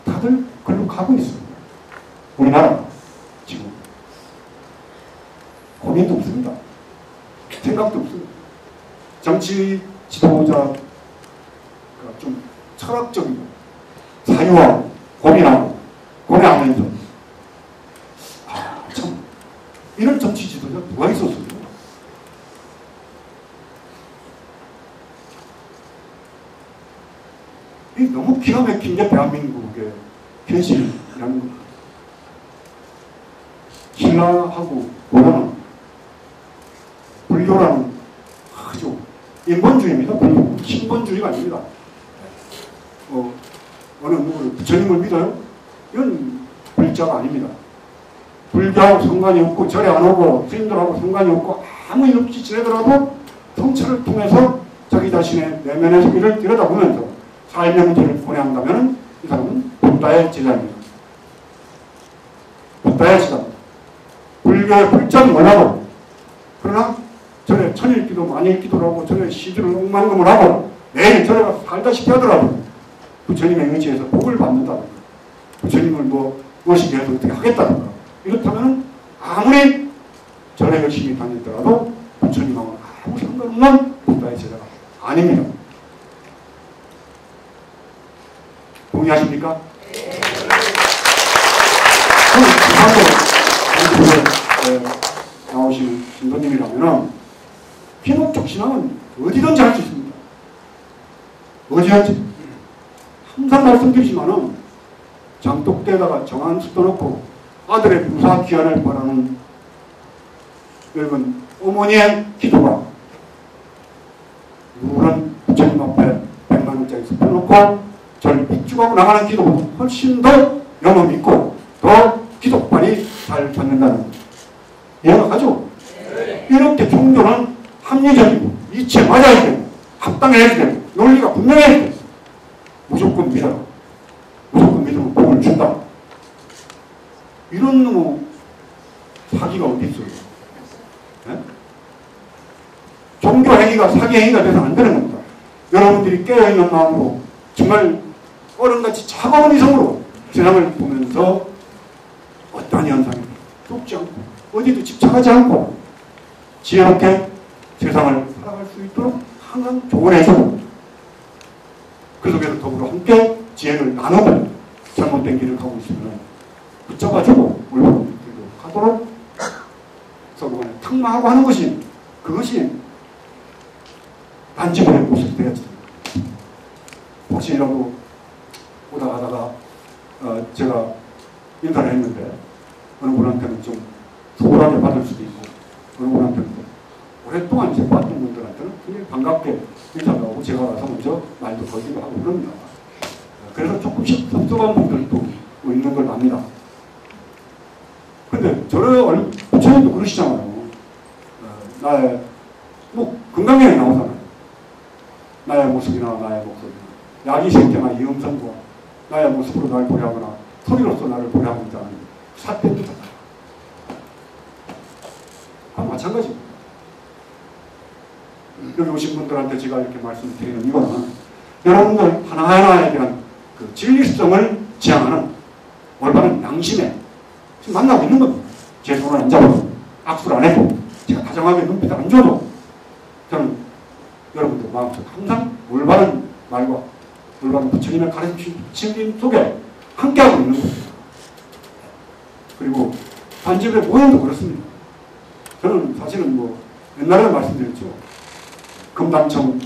다들 글로 가고 있어요. 우리나라 지금 고민도 없습니다. 생각도 없습니다. 정치 지도자가 좀 철학적이고 사유하고 고민하고 고뇌하면서 참 이런 정치 지도자 누가 있었어요? 이 너무 기가 막힌 게 대한민국의 현실이라는 겁니다. 신라하고 고려는 불교라는 아주 인본주의입니다. 불교. 신본주의가 아닙니다. 어느 누구를 부처님을 믿어요? 이건 불자가 아닙니다. 불교하고 상관이 없고 절에 안 오고 스님들하고 상관이 없고 아무 일 없이 지내더라도 통찰을 통해서 자기 자신의 내면의 소리를 들여다보면서 삶의 문제를 고뇌한다면 이 사람은 붓다의 제자입니다. 붓다의 제자. 불교의 불자는 몰라도 그러나 절에 천일기도 만일기도를 하고 절에 시주를 억만금을 하고 매일 절에 가서 살다시피 하더라도 부처님의 의지에서 복을 받는다든가 부처님을 무엇이게 해서 어떻게 하겠다든가 이렇다면 아무리 절에 열심히 다니더라도 부처님하고는 아무 상관없는 붓다의 제자가 아닙니다. 동의하십니까? 부산으로 나오시는 신도님이라면 기독적 신앙은 어디든지 할 수 있습니다. 어디든지. 항상 말씀드리지만은 장독대에다가 정한수 떠놓고 아들의 무사 귀환을 바라는 여러분 어머니의 기도가 누런 부처님 앞에 100만 원짜리 펴놓고 절 삐죽하고 나가는 기도보다 훨씬 더 영험 있고 더 기도빨이 잘 받는다는 이해가 가죠? 네. 이렇게 종교는 합리적이고 이치에 맞아야 되고 합당해야 되고 논리가 분명해야 되고 무조건 믿어라. 무조건 믿으면 복을 준다. 이런 놈의 사기가 어디 있어요? 네? 종교 행위가 사기 행위가 돼서 안 되는 겁니다. 여러분들이 깨어있는 마음으로 정말 어른같이 차가운 이성으로 세상을 보면서 어떠한 현상이 쫓지 않고 어디도 집착하지 않고 지혜롭게 세상을 살아갈 수 있도록 항상 조언해주고 그 속에서 더불어 함께 지혜를 나누고 잘못된 길을 가고 있으면 붙잡아주고 올바른 길로 가도록 서로 간에 탁마하고 하는 것이 그것이 단지문의 모습이 되었습니다. 혹시라도 오다 가다가 제가 인사를 했는데 어느 분한테는 좀 소홀하게 받을 수도 있고 어느 분한테는 오랫동안 이제 봤던 분들한테는 굉장히 반갑게 인사를 하고 제가 와서 먼저 말도 걸기도 하고 그럽니다. 그래서 조금씩 섭섭한 분들도 있는 걸 압니다. 근데 저를 부처님도 그러시잖아요. 나의 건강에 나오잖아요. 나의 모습이나 나의 목소리나 야기 생태나 이 음성과 나의 모습으로 나를 보려하거나 소리로서 나를 보려하고 있다는 사태입니다. 마찬가지입니다. 여기 오신 분들한테 제가 이렇게 말씀을 드리는 이거는 여러분들 하나하나에 대한 그 진리성을 지향하는 올바른 양심에 지금 만나고 있는 겁니다. 제 손을 안 잡아도 악수를 안 해도 제가 다정하게 눈빛을 안 줘도 저는 여러분들 마음속 항상 올바른 말과 올바른 부처님의 가르침 진리 속에 함께하고 있는 겁니다. 그리고 반집의 모양도 그렇습니다. 저는 사실은 옛날에 말씀드렸죠. 금단청,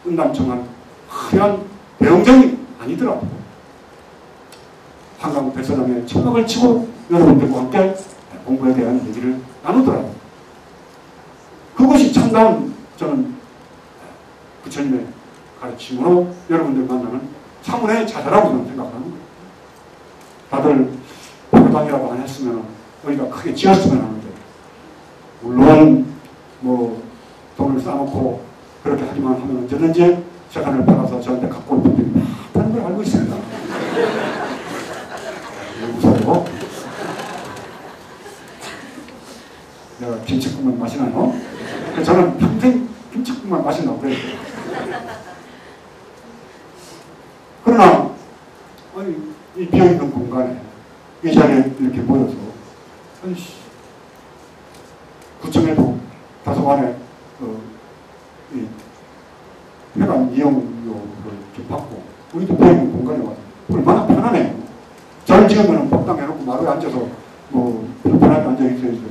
은단청한 하얀 대형전이 아니더라도 한강 백사장에 천막을 치고 여러분들과 함께 공부에 대한 얘기를 나누더라도 그것이 참다운 저는 부처님의 가르침으로 여러분들 만나는 차문의 자세라고 저는 생각하는 거예요. 다들 보교당이라고 안 했으면 우리가 크게 지었으면 하는데 물론 돈을 쌓아놓고 그렇게 하기만 하면 언제든지 재산을 팔아서 저한테 갖고 올 분들이 많다는 걸 알고 있습니다. 무서워? 내가 김치국만 마시나요? 저는 평생 김치국만 마신다고 그래요. 그러나 이 비어있는 공간에 이 자리에 이렇게 모여서 구청에도 다소간에 이 회관 이용료를 이렇게 받고 우리도 배우는 공간에 와서 얼마나 편하네요. 절 지으면 법당 해놓고 마루에 앉아서 뭐 불편하게 앉아 있어야 되는데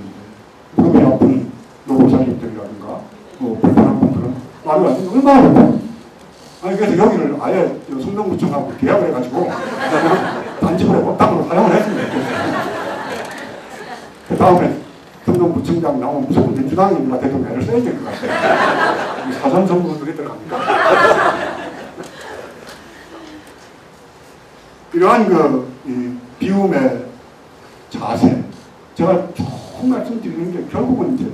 무릎이 아픈 노보살님들이라든가 뭐 불편한 분들은 마루에 앉으면 얼마나 불편해요. 아니 그래서 여기를 아예 성동구청하고 계약을 해가지고 단집을 법당으로 사용을 했으면 좋겠어요. 그 다음에 성동구청장 나오면 무조건 민주당입니다. 대통령 애를 써야 될 것 같아요. 사전 선거 그게 들어갑니다. 이러한 이 비움의 자세, 제가 쭉 말씀드리는 게 결국은 이제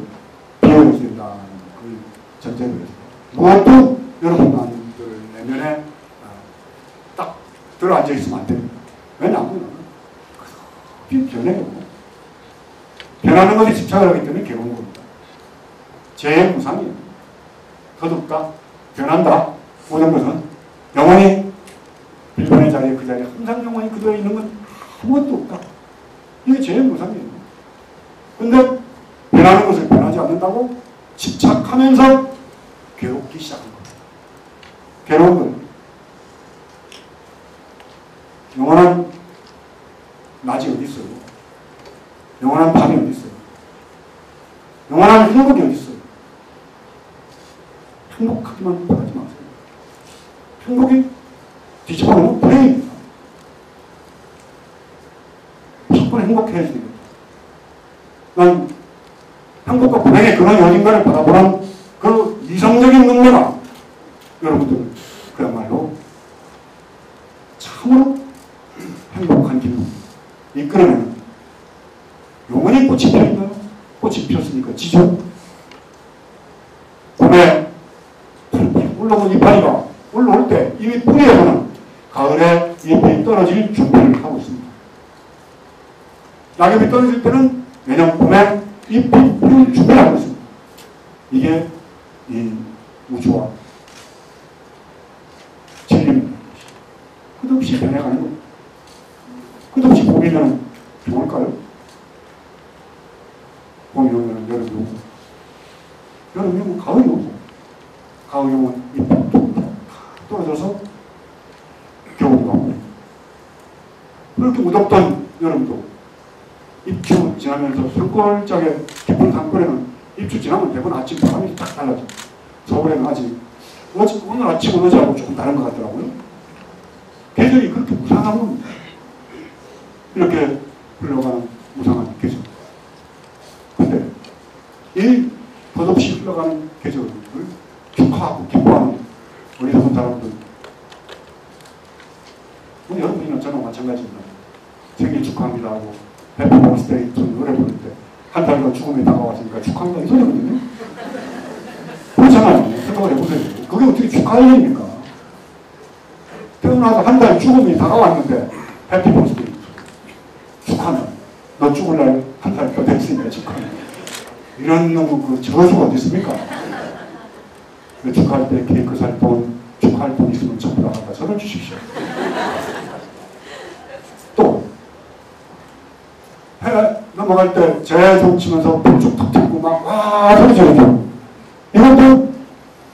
비움이 된다는 그 전제로 해서 무엇도 여러분들 내면에 딱 들어앉아 있으면 안 됩니다. 왜냐하면 변해요. 변하는 것에 집착을 하기 때문에 괴로운 겁니다. 재해 무상이에요. 거듭다, 변한다, 모든 것은 영원히 빌본의 자리에 그 자리에 항상 영원히 그대로 있는 건 아무것도 없다. 이게 재해 무상이에요. 근데 변하는 것을 변하지 않는다고 집착하면서 괴롭기 시작한 겁니다. 괴로운 거예요. 영원한 낮이 어디 있어요? 영원한 밤이 어디 있어요? 영원한 행복이 어디 있어요? 행복하기만 바라지 마세요. 행복이 뒤집어놓으면 불행입니다. 무조건 행복해야 됩니다. 난 행복과 불행의 그런 어딘가를 바라보는 그 이성적인 눈매가 여러분들 그야말로 참으로 행복한 길로 이끌어내는 영원히 꽃이 피었나요? 꽃이 피었으니까 지죠. 봄에 올라온 이파리가 올라올 때 이미 뿌리에서는 가을에 잎이 떨어질 준비를 하고 있습니다. 낙엽이 떨어질 때는 내년 봄에 잎이 피울 준비를 하고 있습니다. 이게 이 우주와 진리입니다. 끝없이 변해가는 것. 끝없이 봄이면 좋을까요? 봄이 오면 여름이 오고, 여름이 오면 가을이 오고, 가을이 오면 잎이 뚝뚝 떨어져서 겨울이 오고, 그렇게 무덥던 여름도 입추 지나면서 산골짜기 깊은 산골에는 입추 지나면 대부분 아침 바람이 딱 달라져. 서울에는 아직 오늘 아침은 어제하고 조금 다른 것 같더라고요. 계절이 그렇게 무상한 겁니다. 이렇게 흘러가는 무상한 계절. 근데 이 덧없이 흘러가는 계절을 축하하고 기뻐하는 어리석은 사람들. 여러분이나 저는 마찬가지입니다. 생일 축하합니다 하고 해피 버스데이 노래 부를 때 한 달간 죽음이 다가왔으니까 축하합니다 이 소리거든요. 그렇잖아요. 생각을 해보세요. 그게 어떻게 축하할 일입니까? 태어나서 한 달 죽음이 다가왔는데 해피 버스데이 축하는 너 죽을 날 한 달 더 됐으니까 축하는 이런 놈의 그 저수가 어디 있습니까? 축하할 때 케이크 살 돈, 축하할 돈 있으면 전부 다 갖다 서를 주십시오. 또 해 넘어갈 때 재종 치면서 불쭉 탁 튀고 막 와 소리 지르죠. 이것도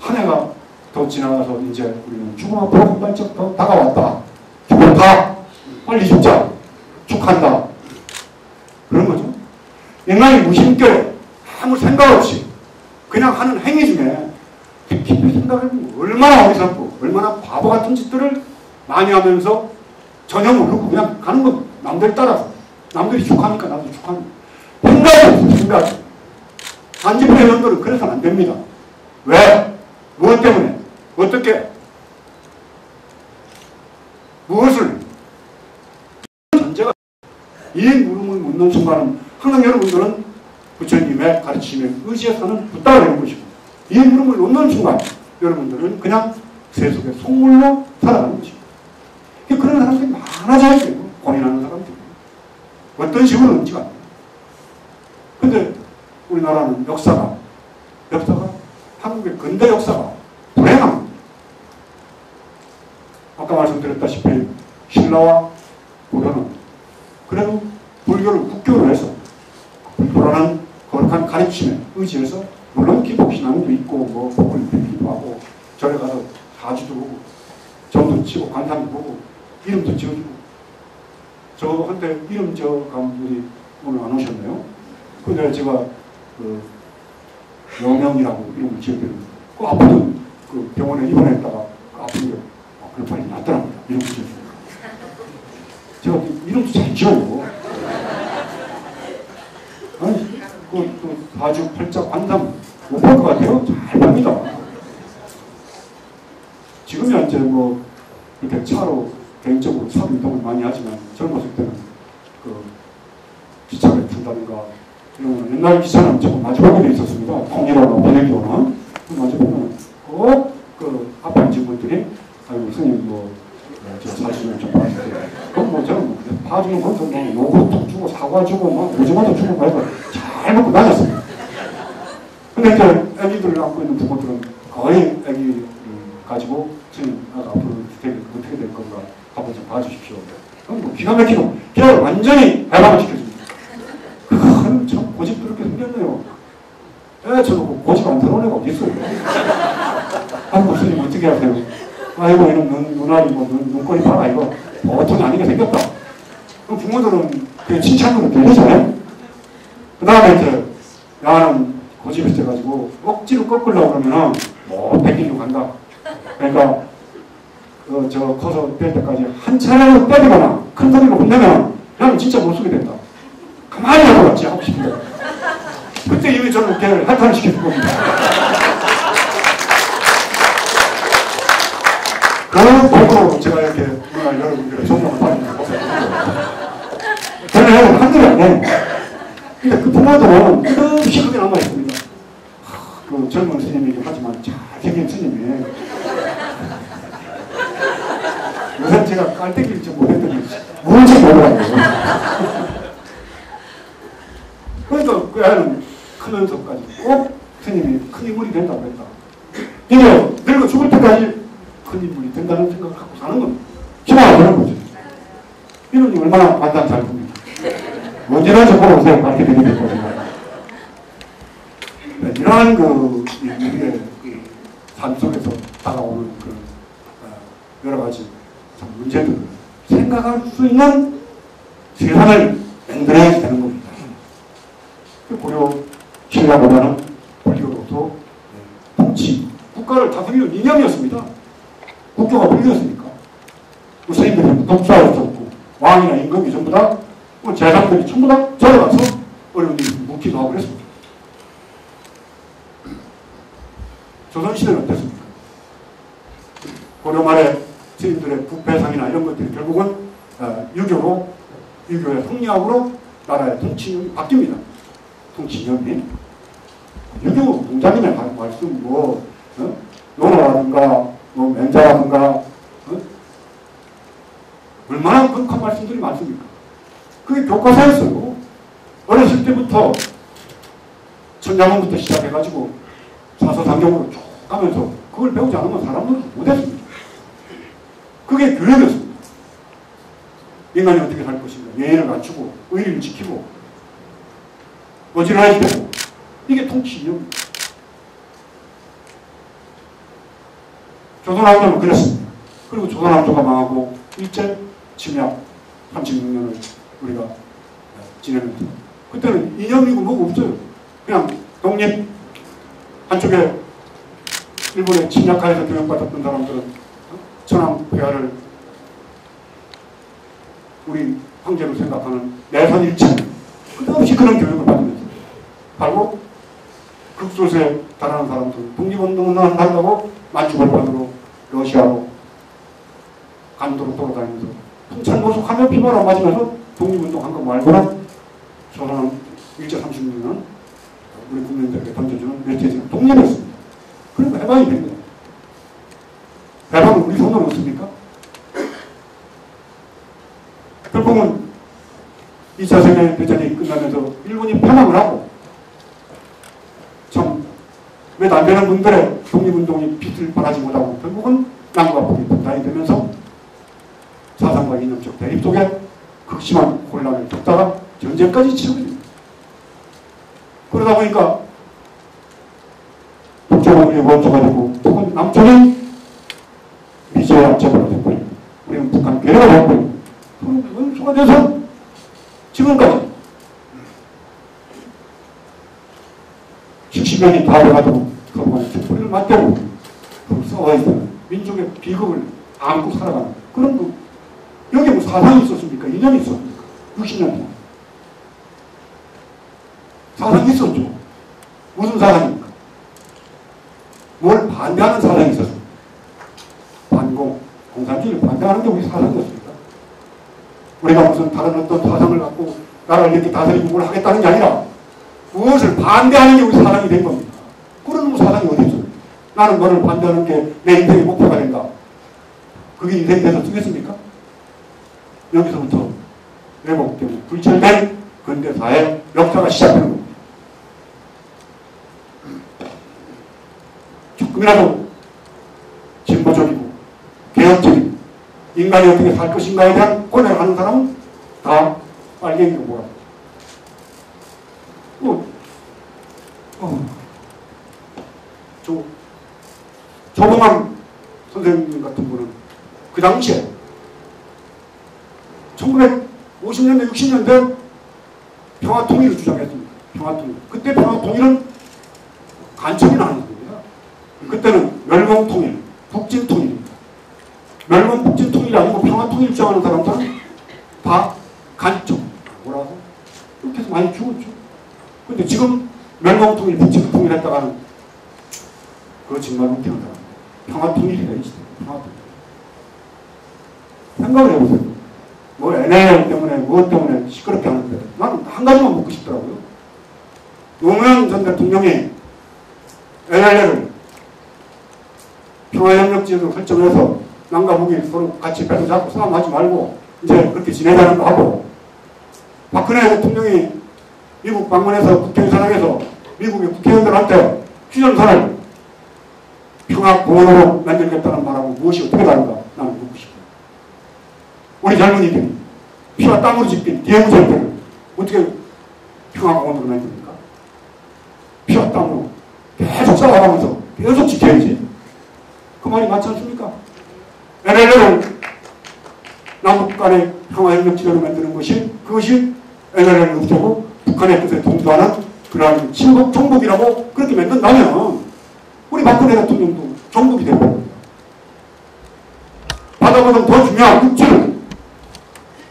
한 해가 더 지나가서 이제 우리는 죽음 앞으로 한 발짝 더 다가왔다. 죽었다. 빨리 죽자. 축한다. 그런 거죠. 인간이 무심결에 아무 생각 없이 그냥 하는 행위 중에 깊이 생각해보면 얼마나 어리석고 얼마나 바보 같은 짓들을 많이 하면서 전혀 모르고 그냥 가는 겁니다. 남들 따라서. 남들이 축하니까 나도 축하합니다. 생각이 없어, 생각이. 안집의 연도는 그래서는 안 됩니다. 왜? 무엇 때문에? 어떻게? 무엇을? 전제가 이 물음을 묻는 순간은 항상 여러분들은 부처님의 가르침에 의지해서는 붙다가 되는 것이고 이 물음을 놓는 순간 여러분들은 그냥 세속의 속물로 살아가는 것이고 그런 사람들이 많아져야 돼요. 고민하는 사람들이. 어떤 식으로 는지가 안 돼요. 근데 우리나라는 역사가 한국의 근대 역사가 불행합니다. 아까 말씀드렸다시피 신라와 고려는 그래도 자격심에 의지해서 물론 기복신앙도 있고 뭐 복을 빌기도 하고 절에 가서 사주도 보고 점도 치고 관상도 보고 이름도 지어주고 저한테 이름 지어간 분이 오늘 안 오셨네요. 근데 제가 그 여명이라고 이름을 지어드렸는데 그 아프던 그 병원에 입원했다가 아픈 게 그래 빨리 낫더랍니다. 이름을 지어주고 제가 이름도 잘 지어요. 아니 그 사주 팔자 관상 못 볼 것 같아요. 잘 봅니다. 지금이야 이제 뭐 이렇게 차로 개인적으로 차 운동을 많이 하지만 젊었을 때는 그 기차를 탄다든가 이런 거는 옛날 기차는 조금 마주보게 돼 있었습니다. 통일하고 번외기호는 마주보면 꼭 그 앞에 앉은 분들이 아이고 스님 저 사진을 좀 봐주세요. 그럼 뭐 저는 뭐 봐주는 것도 뭐 요거트 주고 사과 주고 뭐 오징어도 주고 해서 잘 먹고 다녔습니다. 근데 이제 애기들을 안고 있는 부모들은 거의 애기를 가지고 스님 앞으로 어떻게 될 건가 한번 좀 봐주십시오. 그럼 뭐 기가 막히고 걔를 완전히 해방을 시켜줍니다. 그건 참 고집스럽게 생겼네요. 저도 고집 안 들어오는 애가 어디 있어요. 아이고 스님 어떻게 하세요? 아이고 이런 눈알이 뭐 눈꼬리 봐라 이거 보통이 아니게 생겼다. 그럼 부모들은 그게 칭찬으로 들리잖아요. 그 다음에 이제 나는 고집이 있어가지고 억지로 꺾으려고 그러면은 뭐 100일로 간다. 그러니까 저 커서 뺄 때까지 한 차례로 때리거나 큰 소리로 혼내면 나는 진짜 못 쓰게 된다. 가만히 하고 같이 하고 싶은데 그때 이미 저는 걔를 할탄을 시켜줄 겁니다. 그 보고 제가 이렇게 오늘 여러분들의 존경을 받는 거예요. 저는 한 일이 아니에요. 근데 그 부모들은 끝없이 그게 남아있습니다. 그 젊은 스님이긴 하지만 잘생긴 스님이 요새 제가 깔때기를 좀 못했더니 뭔지 모르겠어요. 그러니까 그 애는 크면서까지 꼭 스님이 큰 인물이 된다고 했다. 이제 늙어 죽을 때까지 큰 인물이 된다는 생각을 갖고 사는 겁니다. 희망을 되는 거죠. 이놈이 얼마나 판단 잘 봅니다. 언제나 저보러 오세요. 그렇게 되게 될 거예요. 이러한 우리의 삶 속에서 다가오는 그런 여러 가지 문제들을 생각할 수 있는 세상을 만들어야 되는 겁니다. 고려 신라보다는 불교로서 통치, 국가를 다스리는 이념이었습니다. 국교가 불교였으니까. 스님들이 독수할 수 없고 왕이나 임금이 전부 다 재상들이 전부 다 절에 가서 어려운 일을 묻기도 하고 그랬습니다. 조선시대는 어땠습니까? 고려 말에 스님들의 부패상이나 이런 것들이 결국은 유교의 성리학으로 나라의 통치념이 바뀝니다. 통치념이. 유교 공자님의 말씀 논어라든가 맹자라든가 얼마나 극한 말씀들이 많습니까? 그게 교과서였어요. 어렸을 때부터 천자문부터 시작해가지고 사서상경으로 쭉 가면서 그걸 배우지 않으면 사람들은 못했습니다. 그게 교육이었습니다. 인간이 어떻게 살 것인가, 예의를 갖추고 의리를 지키고 어지러워야 되고 이게 통치 이념입니다. 조선왕조는 그랬습니다. 그리고 조선왕조가 망하고 일제 침략 36년을 우리가 지냈는데 그때는 이념이고 뭐가 없어요. 그냥 독립 한쪽에 일본에 침략하에서 교육받았던 사람들은 천황 폐하를 우리 황제로 생각하는 내선일체 끝없이 그런 교육을 받으면서 바로 극소수에 달하는 사람들 독립운동을 한다고 만주벌판으로 러시아로 간도로 돌아다니면서 풍찬모속하며 피바람 맞으면서 독립운동한 거 말고는 저는 일제 36년 우리 국민들에게 던져주는 메시지는 독립이었습니다. 그러니까 해방이 된 거예요. 해방은 우리 손으로 없습니까? 결국은 2차 세계대전이 끝나면서 일본이 패망을 하고 참 몇 안 되는 분들의 독립운동이 빛을 발하지 못하고 결국은 남과 북이 분단이 되면서 사상과 이념적 대립 속에 극심한 혼란을 겪다가 전쟁까지 치르게 됩니다. 그러다 보니까 북쪽은 원조가 되고 남쪽은 미제의 약점으로 되고 우리는 북한 괴뢰가 되고 원수가 돼서 지금까지 70년이 다 돼가지고 그동안 촛불을 맞대고 싸워야 되는 민족의 비극을 안고 살아가는 그런 거 여기에 뭐 사상이 있었습니까? 이념이 있었습니까? 60년 동안 사상이 있었죠. 무슨 사상입니까? 뭘 반대하는 사상이 있었습니까? 반공, 공산주의를 반대하는 게 우리 사상이었습니까? 우리가 무슨 다른 어떤 사상을 갖고 나라를 이렇게 다스리고 뭘 하겠다는 게 아니라 무엇을 반대하는 게 우리 사상이 된 겁니다. 그런 사상이 어디 있어요? 나는 너를 반대하는 게 내 인생의 목표가 된다. 그게 인생이 돼서 쓰겠습니까? 여기서부터 왜곡되고 불철된 근대사의 역사가 시작되는 겁니다. 조금이라도 진보적이고 개혁적인 인간이 어떻게 살 것인가에 대한 고뇌를 하는 사람은 다 빨갱이고 뭐라. 조봉암 선생님 같은 분은 그 당시에 1950년대, 60년대 평화통일을 주장했습니다. 평화통일. 그때 평화통일은 간첩이 나는 겁니다. 그때는 멸공통일, 북진통일입니다. 멸공 북진통일이 아니고 평화통일 주장하는 사람들은 다 간첩. 뭐라고? 그렇게 해서 많이 죽었죠. 근데 지금 멸공통일, 북진통일 했다가는 그거 정말 웃기는 사람. 평화통일이다, 이 시대. 평화통일. 생각을 해보세요. 뭐 NL 때문에, 무엇 때문에 시끄럽게 하는데 나는 한 가지만 묻고 싶더라고요. 노무현 전 대통령이 NLL을 평화협력지로 설정해서 남과 북이 서로 같이 배도 잡고 싸움하지 말고 이제 그렇게 지내자는 거 하고 박근혜 대통령이 미국 방문해서 국회의사당에서 미국의 국회의원들한테 휴전선을 평화공원으로 만들겠다는 말하고 무엇이 어떻게 다른가 나는 묻고 싶어요. 우리 젊은이들이 피와 땀으로 짓긴 대우절대를 어떻게 평화공원으로 만듭니까? 피와 땀으로 계속 싸워가면서 계속 지켜야지. 그 말이 맞지 않습니까? NLL을 남북 간의 평화협력지대로 만드는 것이 그것이 NLL을 없애고 북한의 뜻에 동조하는 그러한 친북 종북이라고 그렇게 만든다면 우리 박근혜 대통령도 종북이 되고 바다보다 더 중요한 육지를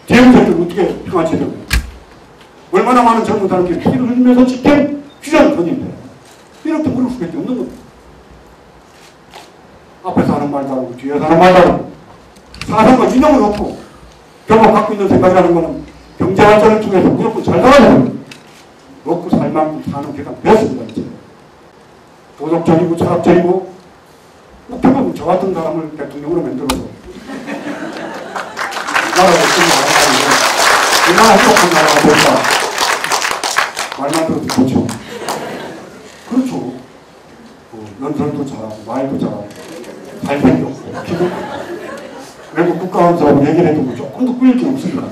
대응제를 어떻게 평화제대로 얼마나 많은 젊은 사람들이 피를 흘리면서 지킨 휴전선인데 이렇게 물을 수밖에 없는 겁니다. 앞에서 하는 말도 하고 뒤에서 하는 말도 하고 사상과 이념을 없고 결국 갖고 있는 생각이라는 것은 경제발전을 통해서 무조건 잘 살아야 됩니다. 먹고 살 만큼 사는 계산 됐습니다. 이제 도덕적이고 철학적이고 뭐 결국은 저 같은 사람을 대통령으로 만들어서 나라를 끝나가는 얼마나 행복한 나라가 될까 말만 들어도 좋죠. 그렇죠. 연설도 잘하고 말도 잘하고 잘생겼고 기도 외국 국가원사하고 얘기를 해도 뭐 조금도 끌릴 게 없습니다.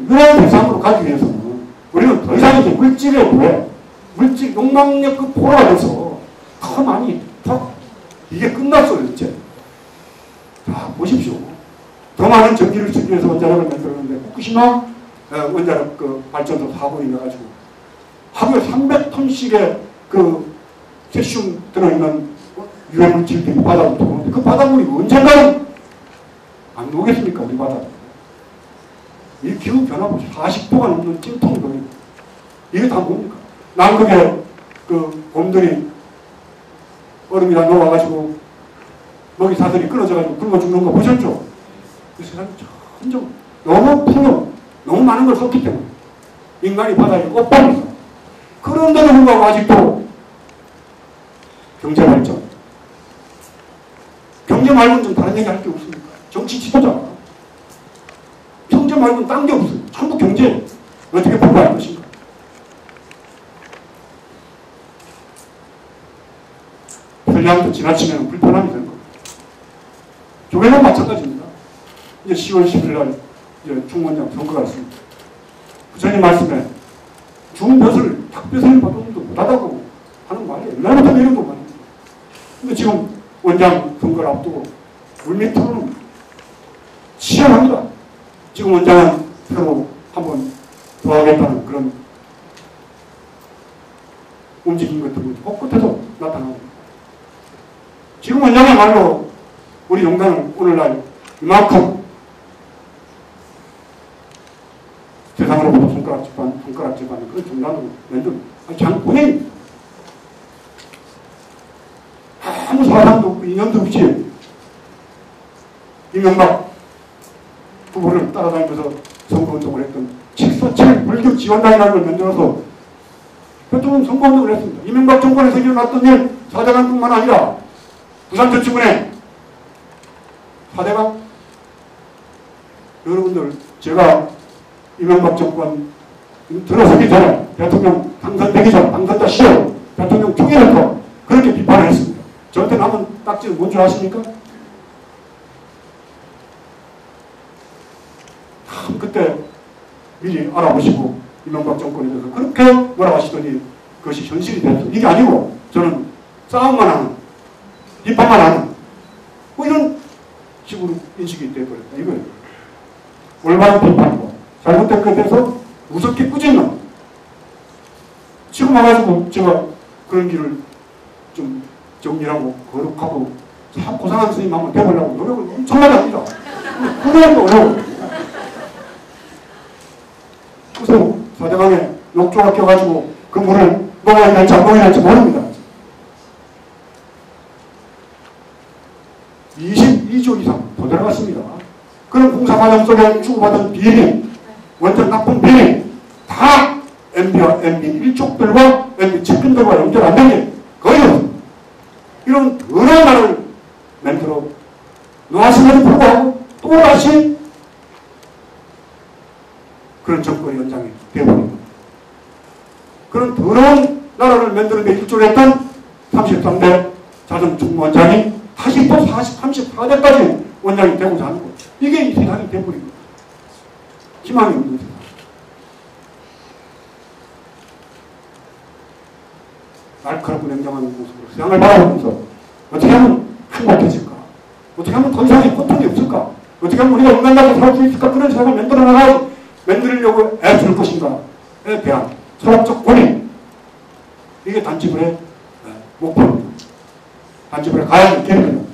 이런 대상으로 가기 위해서는 우리는 더 이상 이제 물질의 부에 물질 욕망력 그 포로가 돼서 더 많이 더 이게 끝났어요 이제. 자 보십시오. 더 많은 전기를 쓰기 위해서 원자력을 만들었는데 후쿠시마 원자력 그 발전소 사고가 나가지고 하루에 300톤씩의 그 세슘 들어있는 유해 물질들이 바다로 들어오는데 그 바닷물이 언젠가는 안 녹겠습니까 우리 바다. 이 기후 변화 보시 40도가 넘는 찜통이 이게 다 뭡니까? 남극에 그 곰들이 얼음이 다 녹아가지고 먹이 사슬이 끊어져가지고 굶어 죽는 거 보셨죠? 이 세상이 점점 너무 풍요, 너무 많은 걸 섞기 때문에 인간이 바다에 엇박입니다. 그런데도 불구하고 아직도 경제발전 경제 말고는 좀 다른 얘기 할 게 없습니까? 정치 지도자 경제 말고는 딴 게 없어요. 전부 경제 어떻게 불과할 것인가? 편리함도 지나치면 불편함이 되는 겁니다. 교회는 마찬가지입니다. 이제 10월 10일 날 이제 총무원장 선거가 있습니다. 부처님 말씀에 중벼슬, 탁벼슬 받음도 못하다고 하는 말이 옛날부터 이런 거 말입니다. 근데 지금 원장 선거를 앞두고 물밑으로는 치열합니다. 지금 원장은 새로 한번 더 하겠다는 그런 움직임 같은 것도 곳곳에서 나타나고, 지금 원장이야말로 우리 용단은 오늘날 이만큼 세상으로부터 손가락질받는 그런 중단으로 만든 장본인, 아무 사상도 없고 인연도 없이 이명박 후보를 따라다니면서 선거운동을 했던 747 불교 지원단이라는 걸 만들어서 대통령 선거운동을 했습니다. 이명박 정권에서 일어났던 일, 4대강뿐만 아니라 부산저축은행 4대강, 여러분들 제가 이명박 정권 들어서기 전에 대통령 당선되기 전 당선자 시절 대통령 총회에서 그렇게 비판을 했습니다. 저한테 남은 딱지는 뭔 줄 아십니까? 참 그때 미리 알아보시고 이명박 정권에 대해서 그렇게 뭐라고 하시더니 그것이 현실이 됐어. 이게 아니고 저는 싸움만 하는, 비판만 하는 뭐 이런 식으로 인식이 되어버렸다 이거예요. 올바른 비판이고 잘못된 것에 대해서 무섭게 꾸짖는, 지금 와가지고 제가 그런 길을 좀 정리하고 거룩하고 참 고상한 스님 한번 되보려고 노력을 엄청나게 합니다. 그래도 어려워요. 그래서 4대강에 욕조가 껴가지고 그 물을 먹어야 될지 안 먹어야 될지 모릅니다. 22조 이상 더 들어갔습니다. 그런 공사 과정 속에 주고받은 비리, 원전 납품 비리, 다 MB와 MB 일족들과 MB 측근들과 연결 안 되게 거의 없습니다. 이런 더러운 나라를 만들어 놓았음에도 불구하고 또다시 그런 정권의 연장이 되어버립니다. 그런 더러운 나라를 만드는 데 일조를 했던 33대 자정총무원장이 다시 또 34대까지 원장이 되고자 하는 것. 이게 이 세상이 되어버립니다. 희망이 없는 세상. 날카롭고 냉정한 모습으로 세상을 바라보면서 어떻게 하면 행복해질까? 어떻게 하면 더 이상의 고통이 없을까? 어떻게 하면 우리가 인간답게 살 수 있을까? 그런 세상을 만들어내려고 애쓸 것인가에 대한 철학적 고민. 이게 단지불의 목표입니다. 단지불에 가야 할 길입니다.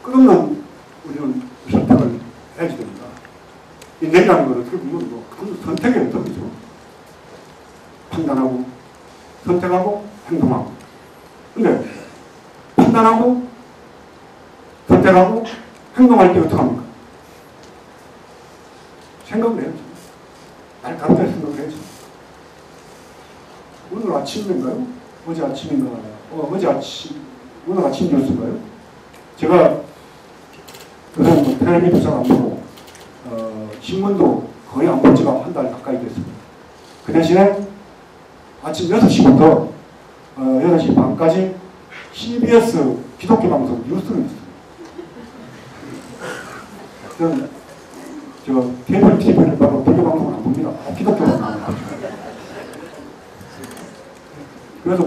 끝없는 우리는 선택을 해야지 됩니다. 인생이라는 건 어떻게 보면 그 선택의 어떻게죠? 판단하고, 선택하고, 행동하고. 근데 판단하고, 선택하고, 행동할 때 어떡합니까? 생각을 해야죠. 날 가르쳐 생각을 해야죠. 오늘 아침인가요? 어제 아침인가? 오늘 아침 뉴스인가요? 제가 요새 뭐 텔레비도 잘 안 보고 신문도 거의 안 본 지가 한 달 가까이 됐습니다. 그 대신에 아침 6시부터 8시 반까지 CBS 기독교 방송 뉴스를 했습니다. 저는 케이블 TV를 봐도 불교 방송을 안 봅니다. 기독교 방송을 봅니다. 그래서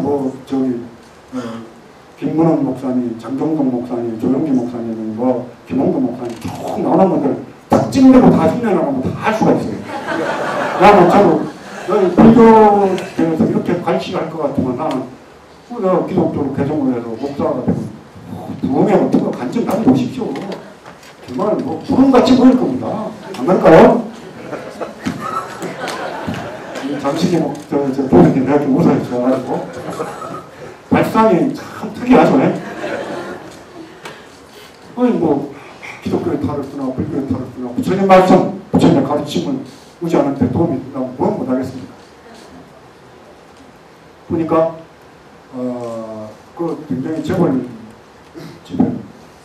김문원 목사님, 장정동 목사님, 조영기 목사님, 김홍도 목사님 쭉 나오는 분들 딱 찍는다고 다 흉내나가면 다 할 수가 있어요. 나는 저는 불교에서 이렇게 관심할 것 같으면 나는 내가 기독교로 개종을 해서 목사가 되고 부흥회 같은 거 간증 다녀보십시오. 정말 구름같이 보일 겁니다. 안 그럴까요? 잠시 보는 게 내가 좀 웃어요. 발상이 참 특이하죠. 기독교의 탈을 쓰나 불교의 탈을 쓰나 부처님 말씀, 부처님의 가르침을 의지하는 데 도움이 된다고 뭐 못하겠습니까? 보니까 굉장히 재벌 집에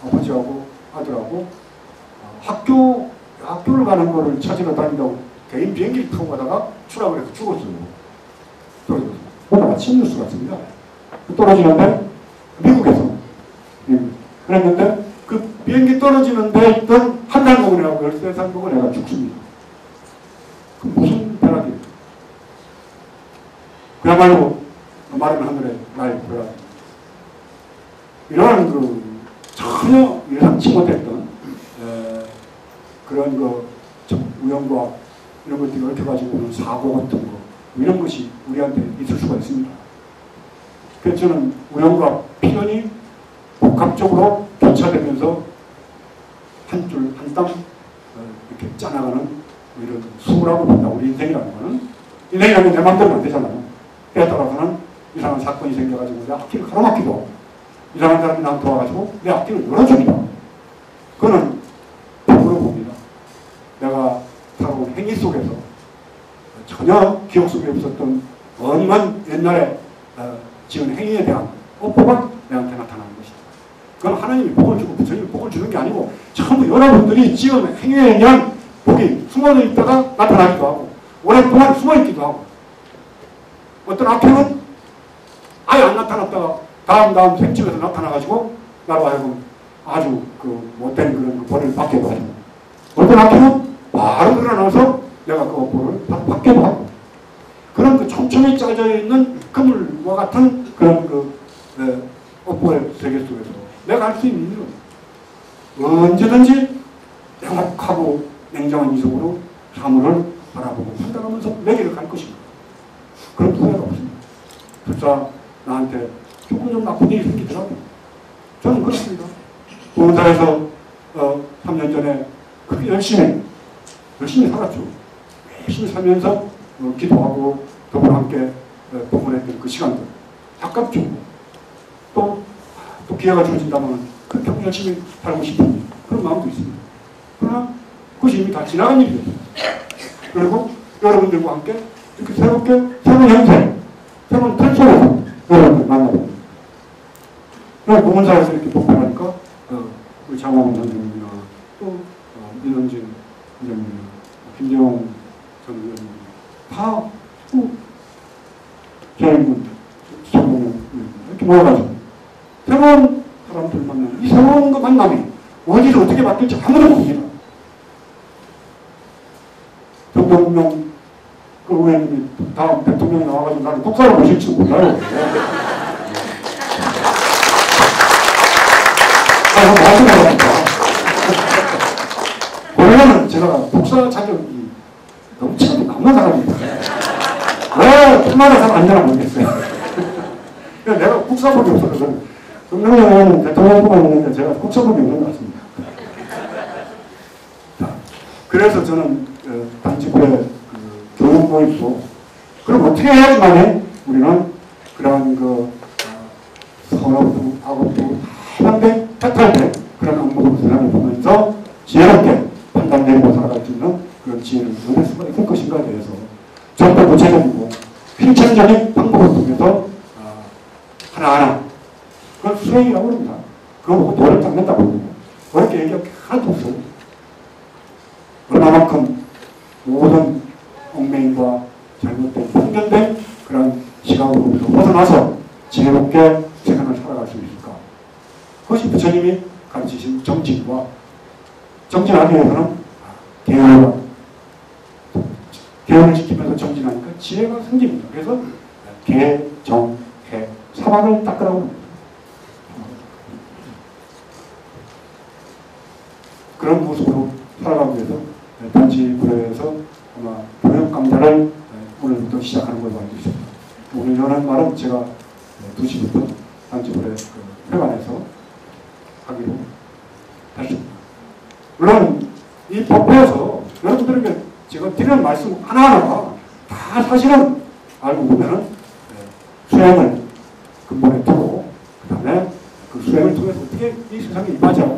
아버지하고 아들하고 학교를 가는 거를 찾으러 다닌다고 개인 비행기를 타고 가다가 추락을 해서 죽었어요. 오늘 아침 뉴스 같습니다. 떨어지는데 미국에서 그랬는데 그 비행기 떨어지는 데 있던 한 달 먹은 애하고 13살 먹은 애가 죽습니다. 그 무슨 벼락이에요. 그야말로 마른 하늘에 날 벼락. 이런 그 전혀 예상치 못했던 그런 그 우연과 이런 것들이 얽혀가지고 오는 사고 같은 거 이런 것이 우리한테 있을 수가 있습니다. 그래서 저는 우연과 필연이 복합적으로 교차되면서 한 줄 한 땀 이렇게 짜나가는 이런 수라고 본다. 우리 인생이라는 거는 인생이라면 내 마음대로 안 되잖아요. 때에 따라서는 이상한 사건이 생겨가지고 내 앞길을 가로막기도 하고 이상한 사람이 나한테 와가지고 내 앞길을 열어줍니다. 그거는 복으로 봅니다. 내가 살아온 행위 속에서 전혀 기억 속에 없었던 어마한 옛날에 지은 행위에 대한 업보가 내한테 나타나는 것이다. 그건 하나님이 복을 주고 부처님이 복을 주는 게 아니고 전부 여러분들이 지은 행위에 대한 복이 숨어져 있다가 나타나기도 하고 오랫동안 숨어있기도 하고 어떤 악행은 아예 안 나타났다가 다음 생집에서 나타나가지고 나로 하여금 아주 그 못된 그런 벌을 받게도 하고 어떤 악행은 바로 일어나서 내가 그 업보를 받기도 하고 그런 그 촘촘히 짜져 있는 그물과 같은 그런 그 업보의 세계 속에서 내가 할 수 있는 일은 언제든지 명확하고 냉정한 이성으로 사물을 바라보고 판단하면서 내 길을 갈 것입니다. 그런 후회가 없습니다. 설사 나한테 조금 좀 나쁜 일이 생기더라도 저는 그렇습니다. 본사에서 3년 전에 그렇게 열심히 살았죠. 열심히 살면서 기도하고 더불어 함께 봉헌했던 그 시간들 아깝죠. 또 기회가 주어진다면 그렇게 열심히 살고 싶은 그런 마음도 있습니다. 그러나 그것이 이미 다 지나간 일이에요. 그리고 여러분들과 함께 이렇게 새롭게 새로운 형태, 새로운 틀 속에서 여러분들 만나봅니다. 봉헌사에서 이렇게 복권하니까 우리 장화원 선생님이나 또 민원진 선생님, 김재용 전 의원님 다 저희 전공을 이렇게 모여가지고 새로운 사람들 만나는 이 새로운 그 만남이 어디서 어떻게 바뀔지 아무도 모릅니다. 정동영 그 의원님이 다음 대통령이 나와가지고 나를 독사로 모실지 몰라요. 원래는 제가 독사 자격이 넘치게 남는 사람입니다. 왜 뿐만한 사람 안 되나 모르겠어요. 내가 국사복이 없어서 정명영은 대통령뿐만 있는데 제가 국사복이 없는 것 같습니다. 자, 그래서 저는 단지부의 교육도 있고 그럼 어떻게 해야지만 우리는 그러한 그 선업도 악업도 다양하게 패탈된 그런 업무를 세상을 보면서 지혜롭게 판단 내리고 살아갈 수 있는 그런 지혜를 얻을 수가 있을 것인가에 대해서 좀 더 구체적이고 실천적인 방법을 통해서 하나하나 그걸 수행이라고 합니다. 그거 보고 도를 닦는다고 합니다. 어렵게 얘기할 게 하나도 없어요. 얼마만큼 모든 얽매임과 잘못된 편견된 그런 시각으로부터 벗어나서 지혜롭게 세상을 살아갈 수 있을까? 그것이 부처님이 가르치신 정진과 정진하기 위해서는 계율을 지키면서 정진하니까 지혜가 생깁니다. 그래서 계, 정, 해, 사방을 닦으라고 합니다. 그런 모습으로 살아가기 위해서 단지부에서 아마 교육 강좌를 오늘부터 시작하는 걸로 알고 있습니다. 오늘 여는 말은 제가 2시부터 단지부의 회관에서 하기로 했습니다. 물론 이 법회에서 여러분들에게 제가 드리는 말씀 하나하나가 다 사실은 알고 보면은 수행을 근본에 두고 그 다음에 그 수행을 통해서 어떻게 이 세상에 임하자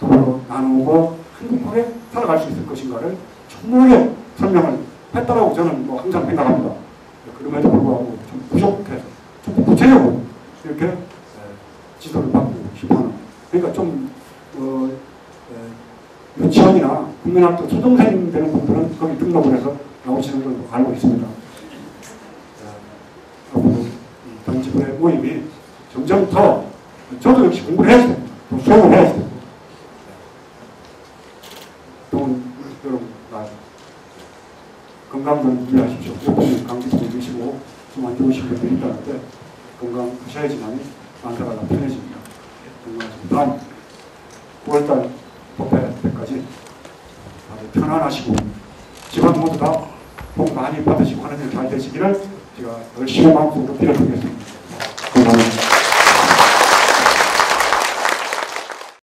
더불어 나누고 행복하게 살아갈 수 있을 것인가를 충분하게 설명을 했다라고 저는 뭐 항상 생각합니다. 그럼에도 불구하고 좀 부족해서 좀 구체적으로 이렇게 지도를 받고 싶어하는 그러니까 좀 유치원이나 국민학교 초등생 되는 분들은 거기 등록을 해서 나오시는 걸로 알고 있습니다. 앞으로 단지부 후배 모임이 점점 더 저도 역시 공부를 해야지 됩니다. 또 수업을 해야지 됩니다. 또 여러분 건강 좀 유의하십시오. 요즘에 감기도 걸리시고 좀 안 좋으신 분들이 있다는데 건강하셔야지만 안타가 편해집니다. 건강하십시오. 다음 9월달 법회 때까지 다들 편안하시고 집안 모두 다 복 많이 받으시고 하는 일 잘 되시기를 제가 열심히 마음속으로 빌어드리겠습니다.